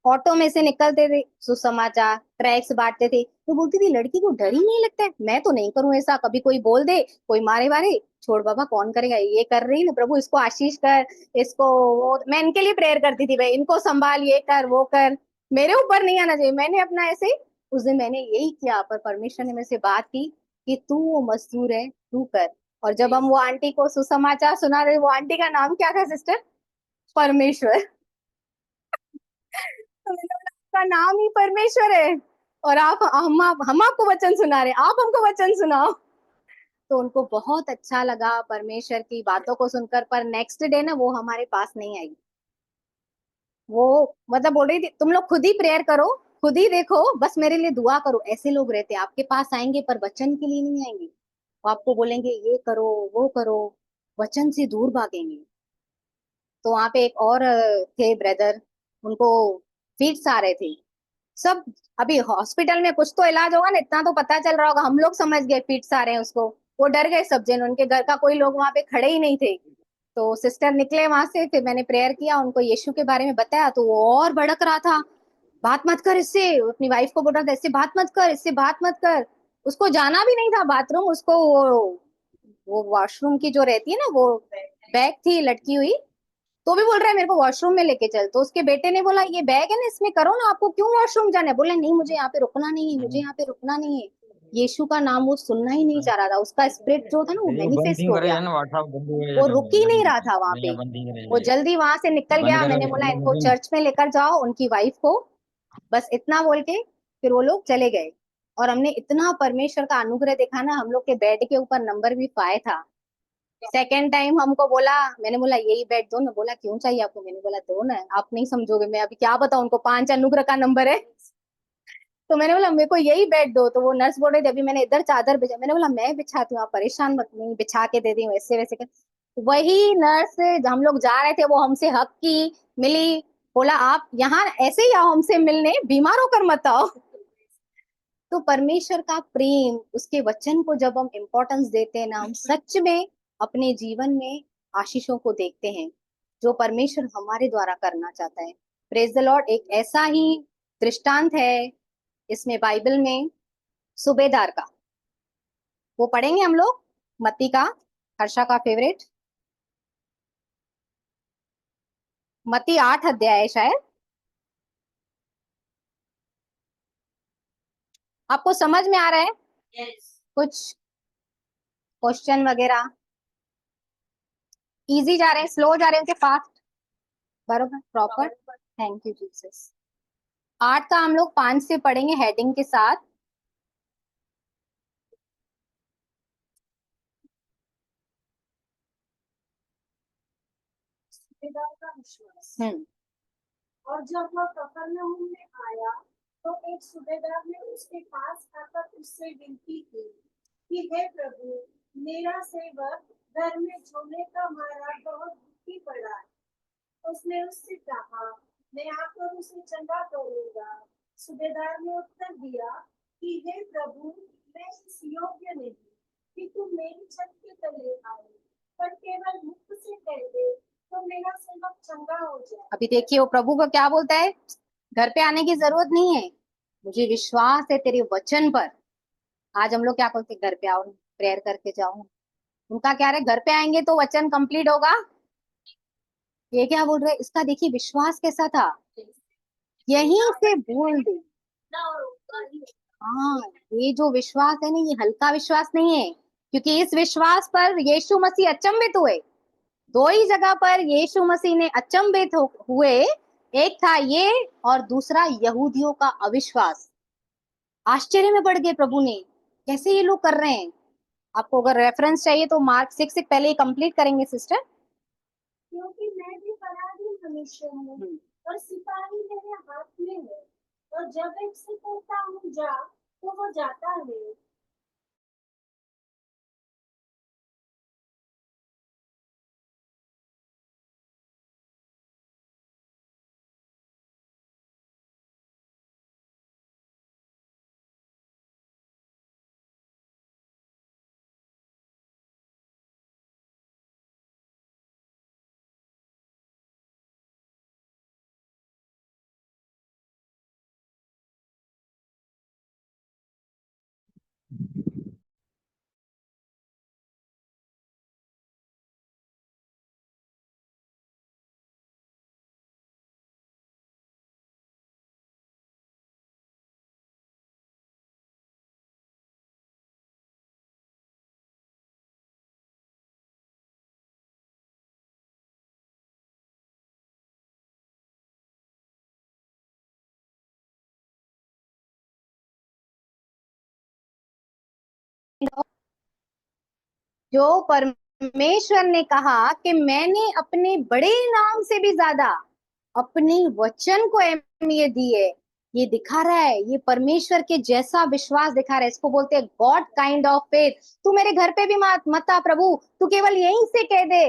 ऑटो में से निकलते थे, सुसमाचार ट्रैक्स बांटते थे, तो बोलती थी लड़की को डर ही नहीं लगता है। मैं तो नहीं करूं ऐसा, कभी कोई बोल दे, कोई मारे वारे, छोड़ बाबा कौन करेगा, ये कर रही ना प्रभु, इसको आशीष कर, इसको वो, मैं इनके लिए प्रेयर करती थी, भाई इनको संभाल, ये कर वो कर, मेरे ऊपर नहीं आना चाहिए। मैंने अपना ऐसे, उस दिन मैंने यही किया, पर परमेश्वर ने मेरे से बात की कि तू वो मजदूर है, तू कर। और जब हम वो आंटी को सुसमाचार सुना रहे, वो आंटी का नाम क्या था सिस्टर? परमेश्वर। तो मैंने बोला, आपका नाम ही परमेश्वर है और हम आपको वचन सुना रहे, आप हमको वचन सुनाओ। तो उनको बहुत अच्छा लगा परमेश्वर की बातों को सुनकर, पर नेक्स्ट डे ना वो हमारे पास नहीं आई। वो मतलब बोल रही थी तुम लोग खुद ही प्रेयर करो, खुद ही देखो, बस मेरे लिए दुआ करो। ऐसे लोग रहते हैं, आपके पास आएंगे पर वचन के लिए नहीं आएंगे, वो आपको बोलेंगे ये करो वो करो, वचन से दूर भागेंगे। तो वहां पे एक और थे ब्रदर, उनको फिट्स आ रहे थे सब। अभी हॉस्पिटल में कुछ तो इलाज होगा ना, इतना तो पता चल रहा होगा, हम लोग समझ गए फिट्स आ रहे हैं उसको। वो डर गए सब जन, उनके घर का कोई लोग वहां पे खड़े ही नहीं थे। तो सिस्टर निकले वहां से, फिर मैंने प्रेयर किया, उनको यीशु के बारे में बताया, तो वो और भड़क रहा था, बात मत कर इससे, अपनी वाइफ को बोल रहा था इससे बात मत कर, इससे बात मत कर। उसको जाना भी नहीं था बाथरूम, उसको वो वॉशरूम की जो रहती है ना, वो बैग थी लटकी हुई, तो भी बोल रहा है मेरे को वॉशरूम में लेके चल। तो उसके बेटे ने बोला ये बैग है ना, इसमें करो ना, आपको क्यों वॉशरूम जाना है? बोले नहीं मुझे यहाँ पे रुकना नहीं है, मुझे यहाँ पे रुकना नहीं है। यीशु का नाम वो सुनना ही नहीं चाह रहा था, उसका स्पिरिट जो था ना वो देखो बंद मैनिफेस्ट नहीं हो करे गया, जाए ना व्हाट्सएप बंद हो वो जाए रुक ही नहीं रहा था वहां नहीं पे। बंद नहीं वो करे जल्दी वहां से निकल बंद गया, करो मैंने बोला इनको मतलब चर्च में लेकर जाओ उनकी वाइफ को, बस इतना बोल के फिर वो लोग चले गए। और हमने इतना परमेश्वर का अनुग्रह देखा ना, हम लोग के बेड के ऊपर नंबर भी 5 था। सेकेंड टाइम हमको बोला, मैंने बोला यही बेड दो ना, बोला क्यों चाहिए आपको? मैंने बोला दो ना, आप नहीं समझोगे, मैं अभी क्या बताऊं उनको, 5 अनुग्रह का नंबर है। तो मैंने बोला मेरे को यही बेड दो, तो वो नर्स बोल रही थी अभी मैंने इधर चादर बिछा, मैंने बोला मैं बिछाती हूँ, आप परेशान मत, नहीं बिछा के दे दी वैसे वैसे कर। वही नर्स, हम लोग जा रहे थे, वो हमसे हक की, मिली, बोला आप यहाँ ऐसे ही आओ हमसे मिलने, बीमार होकर मत आओ। तो परमेश्वर का प्रेम, उसके वचन को जब हम इम्पोर्टेंस देते हैं ना, हम सच में अपने जीवन में आशीषों को देखते हैं जो परमेश्वर हमारे द्वारा करना चाहता है। Praise the Lord. एक ऐसा ही दृष्टांत है इसमें बाइबल में, सूबेदार का, वो पढ़ेंगे हम लोग, मत्ती का, हर्षा का फेवरेट, मत्ती 8 अध्याय है शायद। आपको समझ में आ रहा है कुछ क्वेश्चन वगैरह? इजी जा रहे हैं, स्लो जा रहे हैं, कि फास्ट? बरोबर, प्रॉपर। Thank you Jesus. 8 का हम लोग 5 से पढ़ेंगे हेडिंग के साथ। सूबेदार का विश्वास। हम्म। और जब वह कफरनहूम में आया तो एक सूबेदार ने उसके पास आकर उससे विनती की कि हे प्रभु, मेरा सेवक घर में झोले का मारा बहुत दुखी पड़ा है। उसने उससे कहा मैं आकर उसे चंगा करूंगा। सूबेदार ने उत्तर दिया कि हे प्रभु, मैं इस योग्य नहीं कि तुम मेरी छत के तले आओ, पर केवल मुख से कह दे तो मेरा सेवक चंगा हो जाए। अभी देखिए वो प्रभु को क्या बोलता है, घर पे आने की जरूरत नहीं है, मुझे विश्वास है तेरे वचन पर। आज हम लोग क्या बोलते हैं, घर पे आओ प्रेयर करके जाओ, उनका क्या है घर पे आएंगे तो वचन कंप्लीट होगा। ये क्या बोल रहे हैं, इसका देखिए विश्वास कैसा था, यहीं से बोल दे। हाँ, ये जो विश्वास है ना, ये हल्का विश्वास नहीं है, क्योंकि इस विश्वास पर यीशु मसीह अचंभित हुए। दो ही जगह पर यीशु मसीह ने अचंभित हुए, एक था ये और दूसरा यहूदियों का अविश्वास। आश्चर्य में पड़ गए प्रभु ने, कैसे ये लोग कर रहे हैं। आपको अगर रेफरेंस चाहिए तो मार्क 6 से पहले ही कंप्लीट करेंगे सिस्टर। क्योंकि मैं भी पराधीन मनुष्य हूँ और सिपाही मेरे हाथ में है, और जब एक से कहता हूँ जा तो वो जाता है, जो परमेश्वर ने कहा कि मैंने अपने बड़े नाम से भी ज्यादा अपने वचन को अहमियत दी है, ये दिखा रहा है, ये परमेश्वर के जैसा विश्वास दिखा रहा है। इसको बोलते हैं गॉड काइंड ऑफ फेथ। तू मेरे घर पे भी मत आ प्रभु, तू केवल यहीं से कह दे,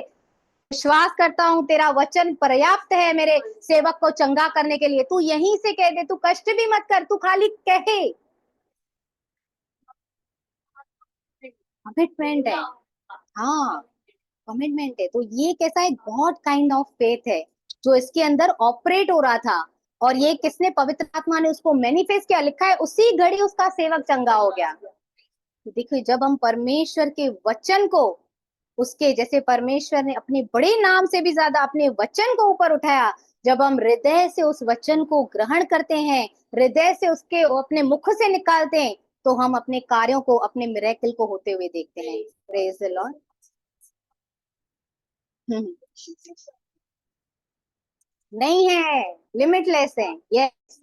विश्वास करता हूँ तेरा वचन पर्याप्त है मेरे सेवक को चंगा करने के लिए, तू यहीं से कह दे, तू कष्ट भी मत कर, तू खाली कहे। कमिटमेंट है, हाँ कमिटमेंट है। तो ये कैसा है, गॉड काइंड ऑफ फेथ है जो इसके अंदर ऑपरेट हो रहा था। और ये किसने, पवित्र आत्मा ने उसको मैनिफेस्ट किया, लिखा है उसी घड़ी उसका सेवक चंगा हो गया। तो देखिए जब हम परमेश्वर के वचन को, उसके जैसे परमेश्वर ने अपने बड़े नाम से भी ज्यादा अपने वचन को ऊपर उठाया, जब हम हृदय से उस वचन को ग्रहण करते हैं, हृदय से उसके अपने मुख से निकालते हैं, तो हम अपने कार्यों को, अपने मिरेकल को होते हुए देखते हैं। Praise the Lord. नहीं है, लिमिटलेस है। Yes,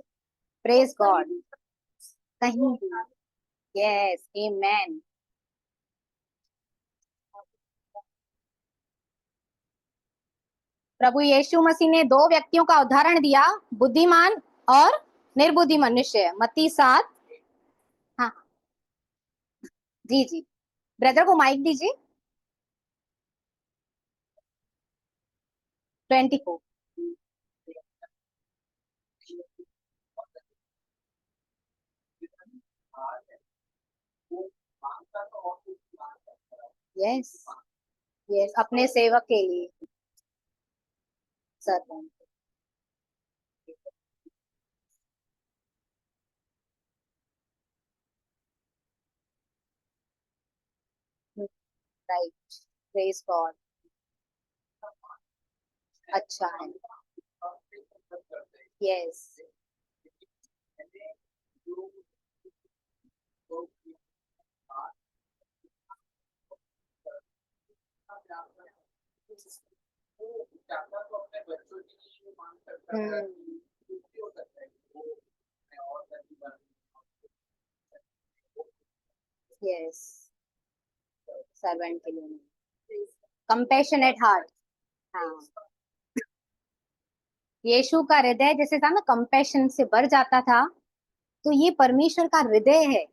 praise God. कहीं भी, यस, आमेन। प्रभु यीशु मसीह ने दो व्यक्तियों का उदाहरण दिया, बुद्धिमान और निर्बुद्धि मनुष्य। मत्ती 7। हाँ जी जी, ब्रदर को माइक दीजिए। 24। यस यस, अपने सेवक के लिए सर। Right, praise God. अच्छा है, यस यस, सर्वेंट के लिए कंपैशनेट हार्ट। हाँ, यीशु का हृदय जैसे था ना, कंपैशन से भर जाता था, तो ये परमेश्वर का हृदय है।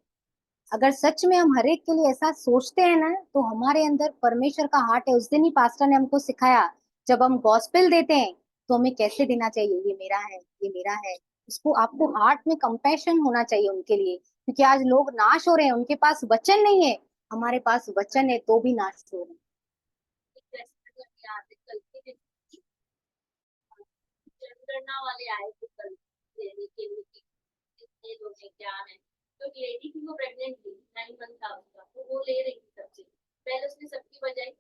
अगर सच में हम हर एक के लिए ऐसा सोचते हैं ना, तो हमारे अंदर परमेश्वर का हार्ट है। उस दिन ही पास्टर ने हमको सिखाया, जब हम गॉस्पेल देते हैं तो हमें कैसे देना चाहिए, ये मेरा है, ये मेरा है। उसको, आपको हार्ट में कंपैशन होना चाहिए उनके लिए, क्योंकि आज लोग नाश हो रहे हैं, उनके पास वचन नहीं है। हमारे पास वचन है तो भी नाश हो रहे हैं। जनगणना वाले आए थे कल लेने के लिए कि कितने लोग हैं, क्या है। तो एक लेडी थी, वो प्रेग्नेंट थी, 9 मंथ था उसका, तो वो ले रही थी सबसे पहले, उसने सबकी बजाई।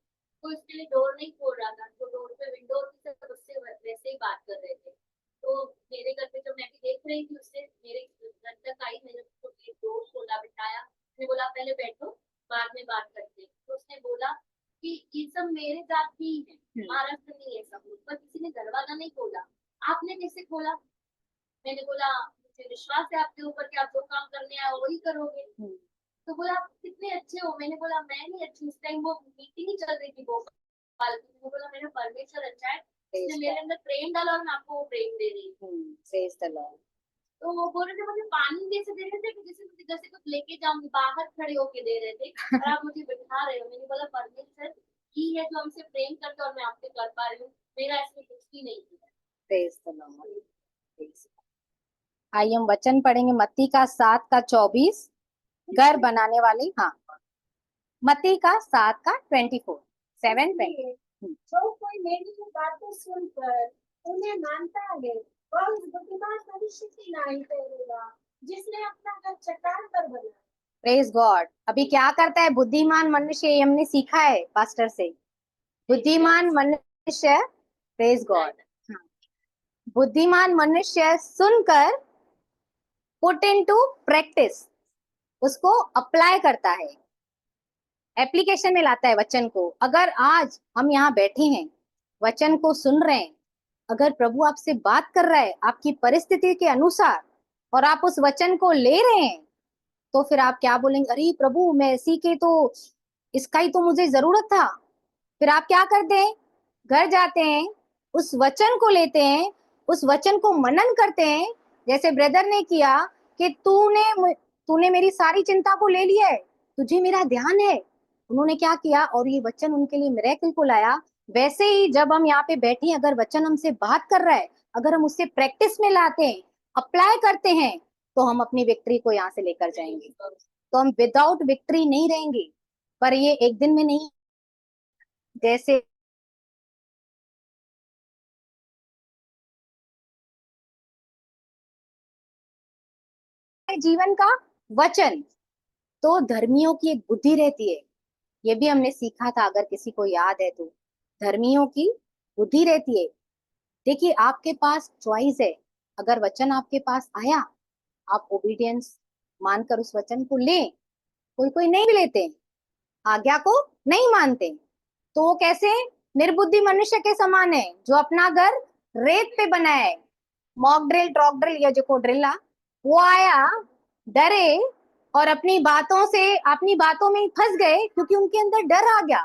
तो इसके लिए डोर नहीं खोल रहा था, तो डोर पे विंडो से उससे वैसे ही बात कर रहे थे। तो मेरे घर पे जब मैं भी देख रही थी, उससे मेरे घर तक आई, मैंने उसको डोर खोला, बिठाया, मैंने बोला पहले बैठो, बाद में बात करते हैं। तो उसने बोला कि ये सब मेरे जात ही है, महाराष्ट्र नहीं है सब लोग, पर किसी ने दरवाजा नहीं खोला, आपने कैसे खोला? मैंने बोला मुझे विश्वास है आपके ऊपर कि आप जो काम करने आए हो वही करोगे। तो बोला आप कितने अच्छे हो। मैंने बोला मैं नहीं अच्छी, उस टाइम वो मीटिंग ही चल रही थी भोपाल की। मैंने बोला मेरा परमेश्वर अच्छा है, उसने मेरे अंदर प्रेम डाला और मैं आपको वो प्रेम दे रही हूँ। तो वो बोल रहे थे मुझे पानी कैसे दे रहे थे, कि जैसे मुझे जैसे कुछ लेके जाऊंगी, बाहर खड़े होके दे रहे थे और आप मुझे बिठा रहे हो। मैंने बोला परमेश्वर ही है जो हमसे प्रेम करते, और मैं आपसे कर पा रही हूँ, मेरा इसमें कुछ भी नहीं है। Praise the Lord. आइए हम वचन पढ़ेंगे, मत्ती का 7 का 24। घर बनाने वाले, हाँ, मत्ती का 7 का 24, 7:20। जो कोई मेरी बातें सुनकर उन्हें मानता है, वह उस बुद्धिमान मनुष्य की नाई ठहरेगा जिसने अपना घर चट्टान पर बनाया। Praise God. अभी क्या करता है बुद्धिमान मनुष्य, ये हमने सीखा है पास्टर से। बुद्धिमान मनुष्य, प्रेज गॉड, बुद्धिमान मनुष्य सुनकर पुट इनटू प्रैक्टिस, उसको अप्लाई करता है, एप्लीकेशन में लाता है वचन को। अगर आज हम यहाँ बैठे हैं, वचन को सुन रहे हैं, अगर प्रभु आपसे बात कर रहा है आपकी परिस्थिति के अनुसार, और आप उस वचन को ले रहे हैं, तो फिर आप क्या बोलेंगे, अरे प्रभु मैं इसी के तो इसका ही तो मुझे जरूरत था। फिर आप क्या करते हैं, घर जाते हैं, उस वचन को लेते हैं, उस वचन को मनन करते हैं, जैसे ब्रदर ने किया कि तूने मेरी सारी चिंता को ले लिया है, तुझे मेरा ध्यान है। उन्होंने क्या किया और ये वचन उनके लिए मिरेकल को लाया। वैसे ही जब हम यहाँ पे बैठे हैं, अगर वचन हमसे बात कर रहा है, अगर हम उससे प्रैक्टिस में लाते हैं, अप्लाई करते हैं, तो हम अपनी विक्ट्री को यहाँ से लेकर जाएंगे। तो हम विदाउट विक्ट्री नहीं रहेंगे। पर ये एक दिन में नहीं, जैसे जीवन का वचन, तो धर्मियों की एक बुद्धि रहती है। ये भी हमने सीखा था, अगर किसी को याद है तो। धर्मियों की बुद्धि रहती है। देखिए, आपके पास चॉइस है। अगर वचन आपके पास आया, आप ओबीडियंस मानकर उस वचन को लें। कोई कोई नहीं भी लेते, आज्ञा को नहीं मानते, तो वो कैसे निर्बुद्धि मनुष्य के समान है, जो अपना घर रेत पे बनाया है। मॉक ड्रिल, ट्रॉक ड्रिल या जो ड्रिल, वो आया, डरे और अपनी बातों में ही फंस गए, क्योंकि उनके अंदर डर आ गया,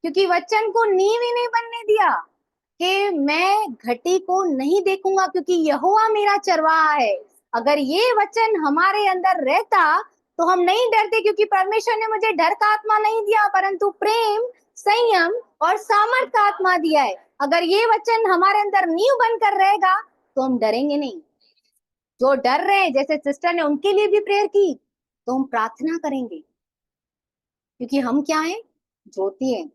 क्योंकि वचन को नींव ही नहीं बनने दिया कि मैं घटी को नहीं देखूंगा, क्योंकि यहोवा मेरा चरवाहा है। अगर ये वचन हमारे अंदर रहता तो हम नहीं डरते, क्योंकि परमेश्वर ने मुझे डर का आत्मा नहीं दिया, परंतु प्रेम, संयम और सामर्थ का आत्मा दिया है। अगर ये वचन हमारे अंदर नींव बनकर रहेगा तो हम डरेंगे नहीं। जो डर रहे हैं, जैसे सिस्टर ने उनके लिए भी प्रेयर की, तो हम प्रार्थना करेंगे, क्योंकि हम क्या हैं, ज्योति हैं।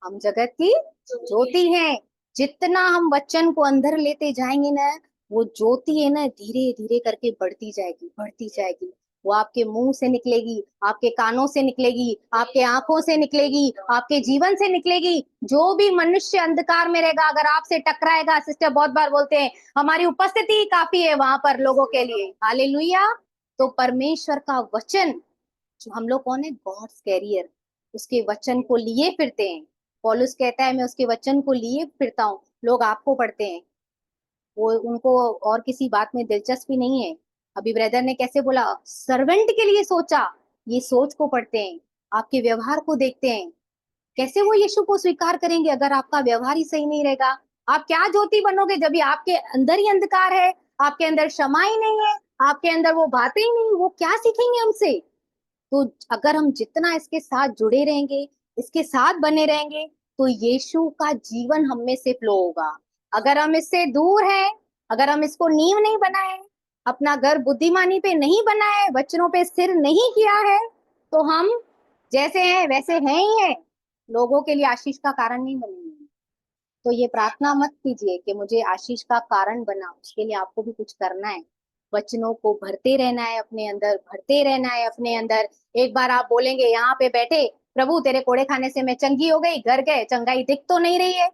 हम जगत की ज्योति हैं। जितना हम वचन को अंदर लेते जाएंगे ना, वो ज्योति है ना, धीरे धीरे करके बढ़ती जाएगी, बढ़ती जाएगी। वो आपके मुंह से निकलेगी, आपके कानों से निकलेगी, आपके आंखों से निकलेगी, आपके जीवन से निकलेगी। जो भी मनुष्य अंधकार में रहेगा, अगर आपसे टकराएगा, सिस्टर बहुत बार बोलते हैं हमारी उपस्थिति काफी है वहां पर लोगों के लिए, हालेलुया। तो परमेश्वर का वचन, जो हम लोग कौन है, गॉड्स कैरियर, उसके वचन को लिए फिरते हैं। पौलुस कहता है मैं उसके वचन को लिए फिरता हूँ। लोग आपको पढ़ते हैं, वो उनको और किसी बात में दिलचस्पी नहीं है। अभी ब्रदर ने कैसे बोला, सर्वेंट के लिए सोचा, ये सोच को पढ़ते हैं, आपके व्यवहार को देखते हैं। कैसे वो यीशु को स्वीकार करेंगे अगर आपका व्यवहार ही सही नहीं रहेगा? आप क्या ज्योति बनोगे जब भी आपके अंदर ही अंधकार है, आपके अंदर क्षमा ही नहीं है, आपके अंदर वो बातें ही नहीं, वो क्या सीखेंगे हमसे? तो अगर हम जितना इसके साथ जुड़े रहेंगे, इसके साथ बने रहेंगे, तो यीशु का जीवन हम में से फ्लो होगा। अगर हम इससे दूर हैं, अगर हम इसको नींव नहीं बनाए, अपना घर बुद्धिमानी पे नहीं बनाए, वचनों पे स्थिर नहीं किया है, तो हम जैसे हैं वैसे हैं ही हैं, लोगों के लिए आशीष का कारण नहीं बनेंगे। तो ये प्रार्थना मत कीजिए कि मुझे आशीष का कारण बना, उसके लिए आपको भी कुछ करना है। वचनों को भरते रहना है अपने अंदर, भरते रहना है अपने अंदर। एक बार आप बोलेंगे यहाँ पे बैठे, प्रभु तेरे कोड़े खाने से मैं चंगी हो गई, घर गए चंगाई दिख तो नहीं रही है,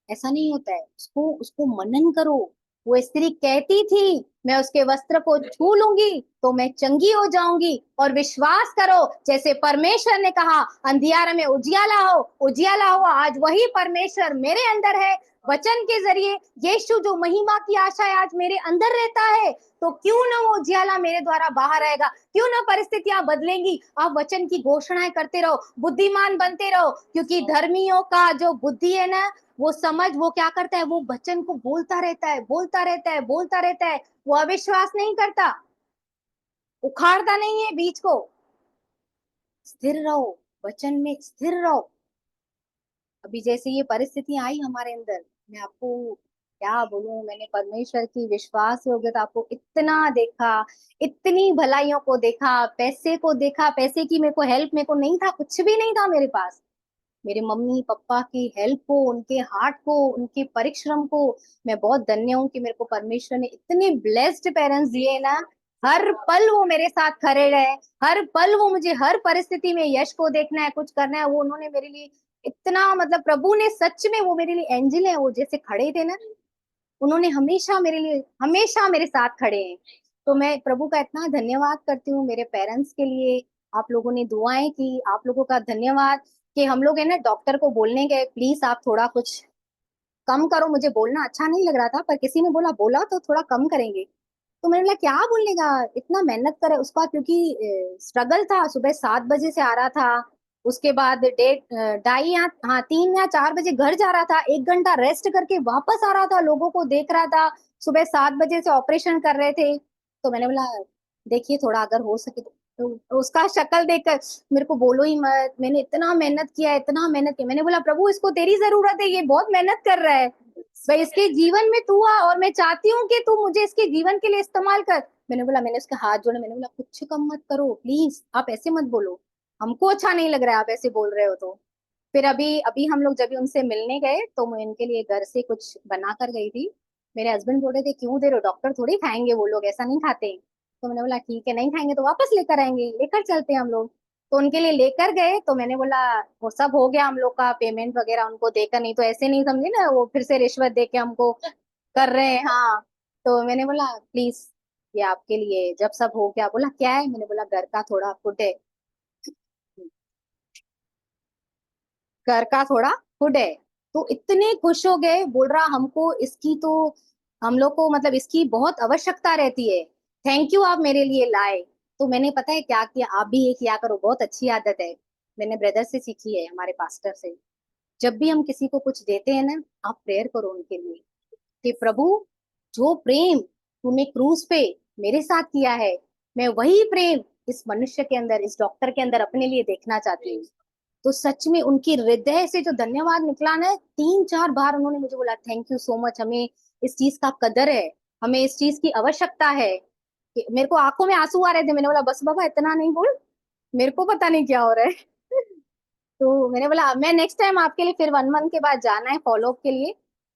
ऐसा नहीं होता है। उसको उसको मनन करो। वो स्त्री कहती थी मैं उसके वस्त्र को छू लूंगी तो मैं चंगी हो जाऊंगी, और विश्वास करो जैसे परमेश्वर ने कहा अंधियारे में उजियाला हो, उजियाला हुआ। आज वही परमेश्वर मेरे अंदर है, वचन के जरिए यीशु जो महिमा की आशा है आज मेरे अंदर रहता है, तो क्यों ना वो उजियाला मेरे द्वारा बाहर आएगा, क्यों ना परिस्थितियां बदलेंगी। आप वचन की घोषणाएं करते रहो, बुद्धिमान बनते रहो, क्योंकि धर्मियों का जो बुद्धि है ना, वो समझ, वो क्या करता है, वो वचन को बोलता रहता है, बोलता रहता है, बोलता रहता है। वो अविश्वास नहीं करता, उखाड़ता नहीं है बीज को। स्थिर रहो, वचन में स्थिर रहो। अभी जैसे ये परिस्थितियां आई हमारे अंदर, मैं आपको क्या बोलूं, मैंने परमेश्वर की विश्वास योग्यता को इतना देखा, इतनी भलाइयों को देखा, पैसे को देखा। पैसे की मेरे को हेल्प, मेरे को नहीं था, कुछ भी नहीं था मेरे पास। मेरे मम्मी पापा की हेल्प को, उनके हार्ट को, उनके परिश्रम को मैं बहुत धन्य हूँ कि मेरे को परमेश्वर ने इतने ब्लेस्ड पेरेंट्स दिए ना। हर पल वो मेरे साथ खड़े रहे, हर पल वो मुझे हर परिस्थिति में यश को देखना है, कुछ करना है, वो उन्होंने मेरे लिए इतना, मतलब प्रभु ने सच में, वो मेरे लिए एंजल है, वो जैसे खड़े थे ना, उन्होंने हमेशा मेरे लिए, हमेशा मेरे साथ खड़े हैं। तो मैं प्रभु का इतना धन्यवाद करती हूँ मेरे पेरेंट्स के लिए। आप लोगों ने दुआएं की, आप लोगों का धन्यवाद। कि हम लोग है ना डॉक्टर को बोलने गए, प्लीज आप थोड़ा कुछ कम करो, मुझे बोलना अच्छा नहीं लग रहा था, पर किसी ने बोला बोला तो थोड़ा कम करेंगे। तो मैंने बोला क्या बोलने का, इतना मेहनत करे उसका, क्योंकि स्ट्रगल था, सुबह 7 बजे से आ रहा था, उसके बाद 3 या 4 बजे घर जा रहा था, 1 घंटा रेस्ट करके वापस आ रहा था, लोगों को देख रहा था। सुबह 7 बजे से ऑपरेशन कर रहे थे। तो मैंने बोला देखिए थोड़ा अगर हो सके तो उसका शक्ल देखकर मेरे को बोलो ही मत, मैंने इतना मेहनत किया, इतना मेहनत किया। मैंने बोला प्रभु इसको तेरी जरूरत है, ये बहुत मेहनत कर रहा है भाई, इसके जीवन में तू आ और मैं चाहती हूँ कि तू मुझे इसके जीवन के लिए इस्तेमाल कर। मैंने उसके हाथ जोड़े, मैंने बोला कुछ कम मत करो प्लीज, आप ऐसे मत बोलो, हमको अच्छा नहीं लग रहा है आप ऐसे बोल रहे हो। तो फिर अभी अभी हम लोग जब भी उनसे मिलने गए तो मैं इनके लिए घर से कुछ बना कर गई थी। मेरे हस्बैंड बोल रहे थे क्यों दे रहे हो, डॉक्टर थोड़ी खाएंगे, वो लोग ऐसा नहीं खाते। तो मैंने बोला ठीक है, नहीं खाएंगे तो वापस लेकर आएंगे, लेकर चलते हैं हम लोग। तो उनके लिए लेकर गए। तो मैंने बोला वो सब हो गया हम लोग का पेमेंट वगैरह उनको देकर, नहीं तो ऐसे नहीं समझे ना वो फिर से रिश्वत दे के हमको कर रहे हैं। हाँ, तो मैंने बोला प्लीज ये आपके लिए। जब सब हो गया बोला क्या है, मैंने बोला घर का थोड़ा फूड है, घर का थोड़ा फूड है। तो इतने खुश हो गए, बोल रहा हमको इसकी तो हम लोग को मतलब इसकी बहुत आवश्यकता रहती है, थैंक यू आप मेरे लिए लाए। तो मैंने पता है क्या किया, आप भी ये किया करो, बहुत अच्छी आदत है, मैंने ब्रदर से सीखी है, हमारे पास्टर से। जब भी हम किसी को कुछ देते हैं ना, आप प्रेयर करो उनके लिए कि प्रभु जो प्रेम तूने क्रूस पे मेरे साथ किया है, मैं वही प्रेम इस मनुष्य के अंदर, इस डॉक्टर के अंदर अपने लिए देखना चाहती हूँ। तो सच में उनकी हृदय से जो धन्यवाद निकला ना, 3-4 बार उन्होंने मुझे बोला थैंक यू सो मच, हमें इस चीज का कदर है, हमें इस चीज की आवश्यकता है। मेरे को आंखों में आंसू आ रहे थे, मैंने बोला बस बाबा इतना नहीं बोल, मेरे को पता नहीं क्या हो रहा है। तो मैंने बोला मैं नेक्स्ट टाइम आपके लिए, फिर 1 मंथ के बाद जाना है फॉलोअप के लिए,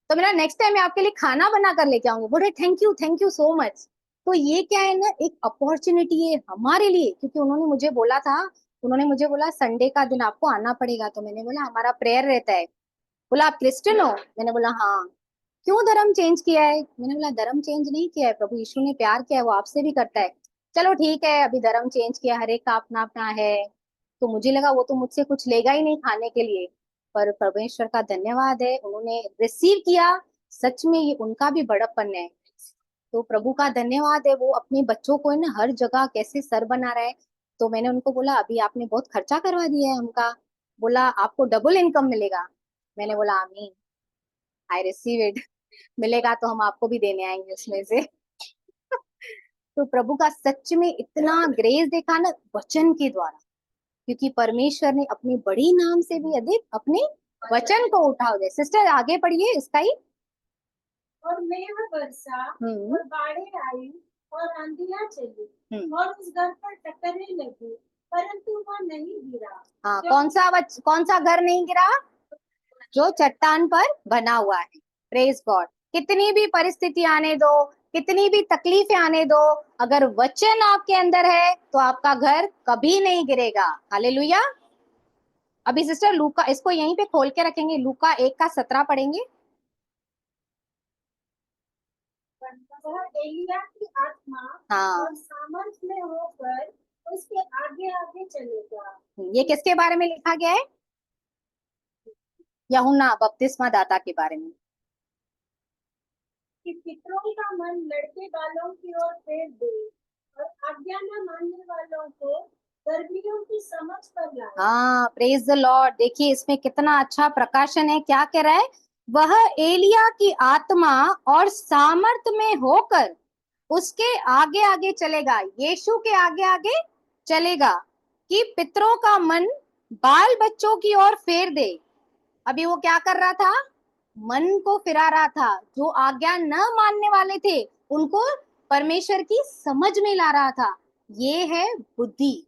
तो मेरा नेक्स्ट टाइम मैं आपके लिए खाना बना कर लेके आऊंगी। बोले थैंक यू सो मच। तो ये क्या है ना, एक अपॉर्चुनिटी है हमारे लिए, क्योंकि उन्होंने मुझे बोला संडे का दिन आपको आना पड़ेगा। तो मैंने बोला हमारा प्रेयर रहता है। बोला आप क्रिश्चियन हो, मैंने बोला हाँ। क्यों धर्म चेंज किया है, मैंने बोला धर्म चेंज नहीं किया है, प्रभु यीशु ने प्यार किया है, वो आपसे भी करता है। चलो ठीक है, अभी धर्म चेंज किया, हर एक का अपना अपना है। तो मुझे लगा वो तो मुझसे कुछ लेगा ही नहीं खाने के लिए, पर परमेश्वर का धन्यवाद है उन्होंने रिसीव किया। सच में ये उनका भी बड़प्पन है। तो प्रभु का धन्यवाद है, वो अपने बच्चों को है ना हर जगह कैसे सर बना रहा है। तो मैंने उनको बोला अभी आपने बहुत खर्चा करवा दिया है हमका, बोला आपको डबल इनकम मिलेगा। मैंने बोला आमीन, आई रिसीव इट। मिलेगा तो हम आपको भी देने आएंगे उसमें से। तो प्रभु का सच में इतना ग्रेस देखा ना वचन के द्वारा, क्योंकि परमेश्वर ने अपनी बड़ी नाम से भी अधिक अपने वचन को उठाओ गए। सिस्टर आगे पढ़िए इसका ही। और मेघ बरसा हम्म और बाढ़ें आई और आंधियां चली हम्म और उस घर पर टकरने लगी, परंतु वह नहीं गिरा। हाँ, कौन सा घर नहीं गिरा, जो चट्टान पर बना हुआ है। Praise God. कितनी भी परिस्थिति आने दो, कितनी भी तकलीफें आने दो, अगर वचन आपके अंदर है तो आपका घर कभी नहीं गिरेगा। हालेलुया। अभी सिस्टर लूका, इसको यहीं पे खोल के रखेंगे, लूका 1 का 17 पढ़ेंगे। वह एलिया की आत्मा हाँ, और सामर्थ में होकर उसके आगे आगे चलेगा। ये किसके बारे में लिखा गया है, यूहन्ना बपतिस्मा दाता के बारे में। कि पितरों का मन लड़के वालों की ओर फेर दे और आज्ञा न मानने वालों को गर्मियों की समझ पर लाए। हाँ, प्रेज द लॉर्ड। देखिए इसमें कितना अच्छा प्रकाशन है, क्या कह रहा है, वह एलिया की आत्मा और सामर्थ में होकर उसके आगे आगे चलेगा, यीशु के आगे आगे चलेगा, कि पितरों का मन बाल बच्चों की ओर फेर दे। अभी वो क्या कर रहा था, मन को फिरा रहा था, जो आज्ञा न मानने वाले थे उनको परमेश्वर की समझ में ला रहा था। ये है बुद्धि,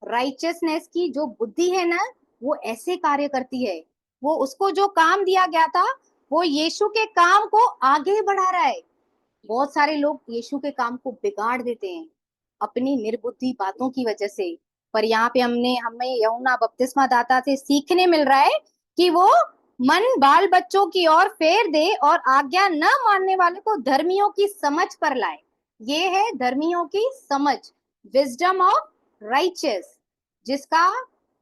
राइचियसनेस की जो बुद्धि है ना, वो ऐसे कार्य करती है। वो उसको जो काम दिया गया था वो यीशु के काम को आगे बढ़ा रहा है। बहुत सारे लोग यीशु के काम को बिगाड़ देते हैं अपनी निर्बुद्धि बातों की वजह से। पर यहाँ पे हमें यूहन्ना बपतिस्मा दाता से सीखने मिल रहा है कि वो मन बाल बच्चों की ओर फेर दे और आज्ञा न मानने वाले को धर्मियों की समझ पर लाए। ये है धर्मियों की समझ, विजडम ऑफ राइचियस, जिसका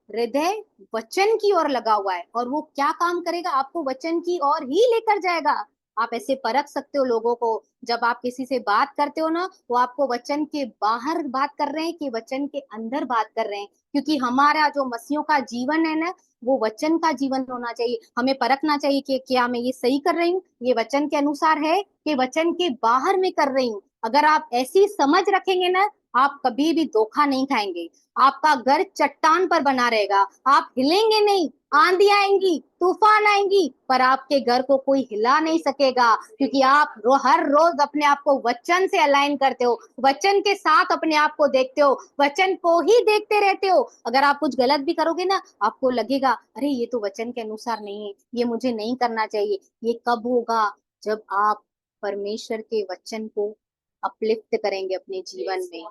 हृदय वचन की ओर लगा हुआ है। और वो क्या काम करेगा, आपको वचन की ओर ही लेकर जाएगा, आप ऐसे परख सकते हो लोगों को। जब आप किसी से बात करते हो ना, वो आपको वचन के बाहर बात कर रहे हैं कि वचन के अंदर बात कर रहे हैं, क्योंकि हमारा जो मसीहों का जीवन है ना, वो वचन का जीवन होना चाहिए। हमें परखना चाहिए कि क्या मैं ये सही कर रही हूँ, ये वचन के अनुसार है कि वचन के बाहर में कर रही हूँ। अगर आप ऐसी समझ रखेंगे ना, आप कभी भी धोखा नहीं खाएंगे। आपका घर चट्टान पर बना रहेगा, आप हिलेंगे नहीं। आंधी आएंगी, तूफान आएंगी, पर आपके घर को कोई हिला नहीं सकेगा, क्योंकि आप हर रोज अपने आप को वचन से अलाइन करते हो, वचन के साथ अपने आप को देखते हो, वचन को ही देखते रहते हो। अगर आप कुछ गलत भी करोगे ना, आपको लगेगा अरे ये तो वचन के अनुसार नहीं है, ये मुझे नहीं करना चाहिए। ये कब होगा? जब आप परमेश्वर के वचन को अपलिफ्ट करेंगे अपने जीवन में,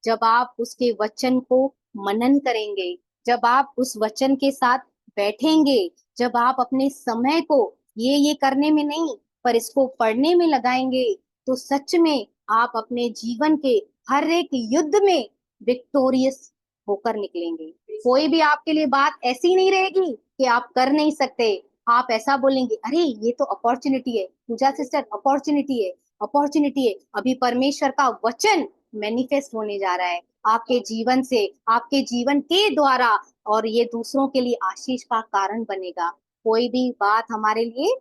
जब आप उसके वचन को मनन करेंगे, जब आप उस वचन के साथ बैठेंगे, जब आप अपने समय को ये करने में नहीं पर इसको पढ़ने में लगाएंगे, तो सच में आप अपने जीवन के हर एक युद्ध में विक्टोरियस होकर निकलेंगे। कोई भी आपके लिए बात ऐसी नहीं रहेगी कि आप कर नहीं सकते। आप ऐसा बोलेंगे अरे ये तो अपॉर्चुनिटी है, पूजा सिस्टर, अपॉर्चुनिटी है, अपॉर्चुनिटी है। अभी परमेश्वर का वचन मैनिफेस्ट होने जा रहा है आपके जीवन से, आपके जीवन के द्वारा, और ये दूसरों के लिए आशीष का कारण बनेगा। कोई भी बात हमारे लिए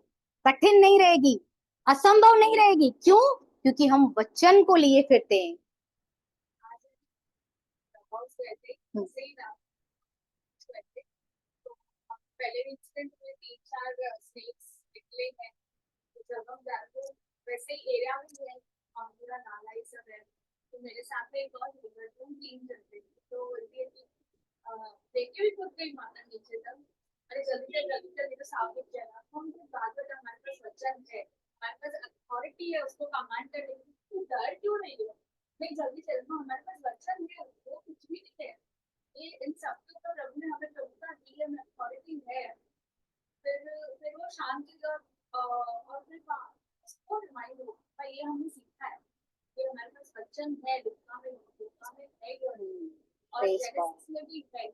कठिन नहीं रहेगी, असंभव नहीं रहेगी। क्यों? क्योंकि हम वचन को लिए फिरते हैं। हम्म। पहले इंसिडेंट में 3-4 स्नेक्स निकले हैं, तो जब हम जाते हैं वैसे एरिया में ही है, हम पूरा नाला ही सब है, तो मेरे साथ में एक और रूम 3 चलते थे, तो बोलती है कि देख के भी खुद गई माता नीचे तक, अरे जल्दी तो साफ दिख जाएगा। तो हम जब बात करते हमारे पास वचन है, हमारे पास अथॉरिटी है उसको कमांड करने की, तू डर क्यों नहीं हो, नहीं जल्दी चलना, हमारे पास वचन है, वो कुछ भी नहीं है। ये इन सब के ऊपर रब ने हमें प्रभुता दी है, अथॉरिटी है। फिर वो शांति और फिर उसको रिमाइंड हो भाई ये हमने सीखा है, ये हमारे पास वचन है, दुखा में है और जेनेसिस में भी है।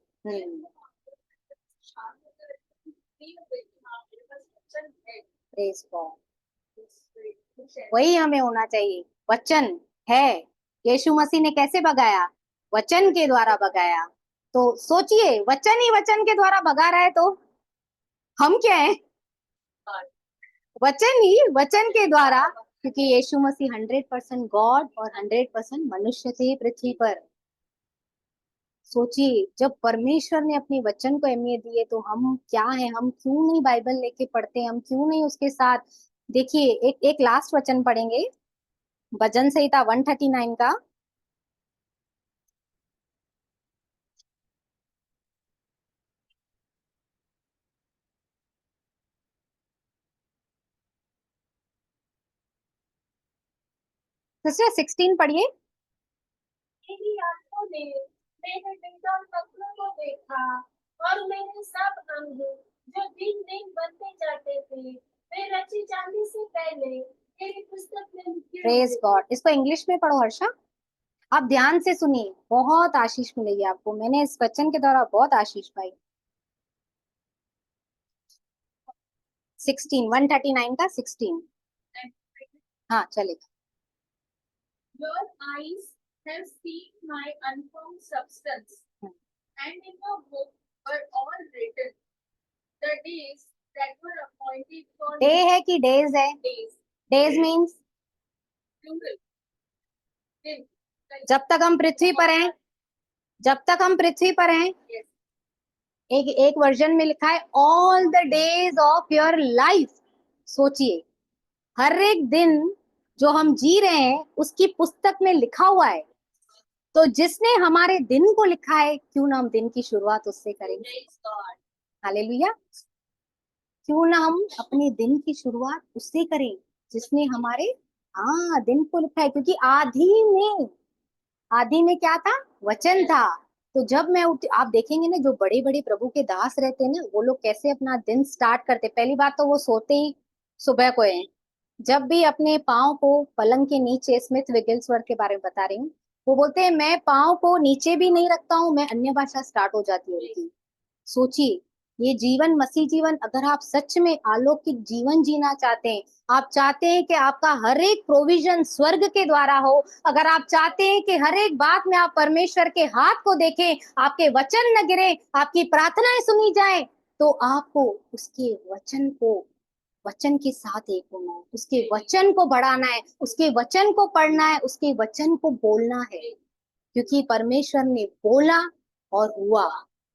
शांत होकर नहीं होते कि हाँ मेरे पास वचन है। Praise God. वही हमें होना चाहिए, वचन है। यीशु मसीह ने कैसे भगाया? वचन के द्वारा भगाया। तो सोचिए, वचन ही वचन के द्वारा भगा रहा है, तो हम क्या है? वचन ही वचन के द्वारा, क्योंकि यीशु मसीह 100% गॉड और 100% मनुष्य थे पृथ्वी पर। सोचिए, जब परमेश्वर ने अपने वचन को अहमियत दी है, तो हम क्या है? हम क्यों नहीं बाइबल लेके पढ़ते? हम क्यों नहीं उसके साथ? देखिए, एक लास्ट वचन पढ़ेंगे, भजन संहिता 139 का। सिस्टर 16 पढ़िए। मेरी आंखों ने मेरे निर्दोष पत्रों को देखा, और मेरे सब अंग जो दिन दिन बनते जाते थे, वे रची जाने से पहले तेरी पुस्तक में लिखे प्रेज हुए गॉड। इसको इंग्लिश में पढ़ो हर्षा, आप ध्यान से सुनिए, बहुत आशीष मिलेगी आपको। मैंने इस वचन के द्वारा बहुत आशीष पाई। 16, 139 का 16। हाँ चलेगा। Your eyes have seen my unformed substance, and in your book were all written the days that were appointed for day है कि डेज है? days, days means plural. दिन, जब तक हम पृथ्वी पर हैं, जब तक हम पृथ्वी पर हैं। yes. एक वर्जन में लिखा है all the days of your life. सोचिए, हर एक दिन जो हम जी रहे हैं उसकी पुस्तक में लिखा हुआ है। तो जिसने हमारे दिन को लिखा है, क्यों ना हम दिन की शुरुआत उससे करेंगे। Praise God. हालेलुया। क्यों ना हम अपने दिन की शुरुआत उससे करें जिसने हमारे दिन को लिखा है। क्योंकि आदि में क्या था? वचन था। तो जब मैं आप देखेंगे ना, जो बड़े बड़े प्रभु के दास रहते हैं ना, वो लोग कैसे अपना दिन स्टार्ट करते। पहली बात तो वो सोते ही सुबह को है। जब भी अपने पाँव को पलंग के नीचे, स्मिथ विगिल्सवर्थ के बारे में बता रही हूँ, वो बोलते हैं मैं पाँव को नीचे भी नहीं रखता हूँ, मैं अन्य भाषा स्टार्ट हो जाती है उनकी। सोचिए, ये जीवन मसीह जीवन, अगर आप सच में अलौकिक जीवन जीना चाहते हैं, आप चाहते हैं कि आपका हर एक प्रोविजन स्वर्ग के द्वारा हो, अगर आप चाहते हैं कि हर एक बात में आप परमेश्वर के हाथ को देखें, आपके वचन न गिरे, आपकी प्रार्थनाएं सुनी जाए, तो आपको उसके वचन के साथ एक होना है, उसके वचन को बढ़ाना है, उसके वचन को पढ़ना है, उसके वचन को बोलना है, क्योंकि परमेश्वर ने बोला और हुआ।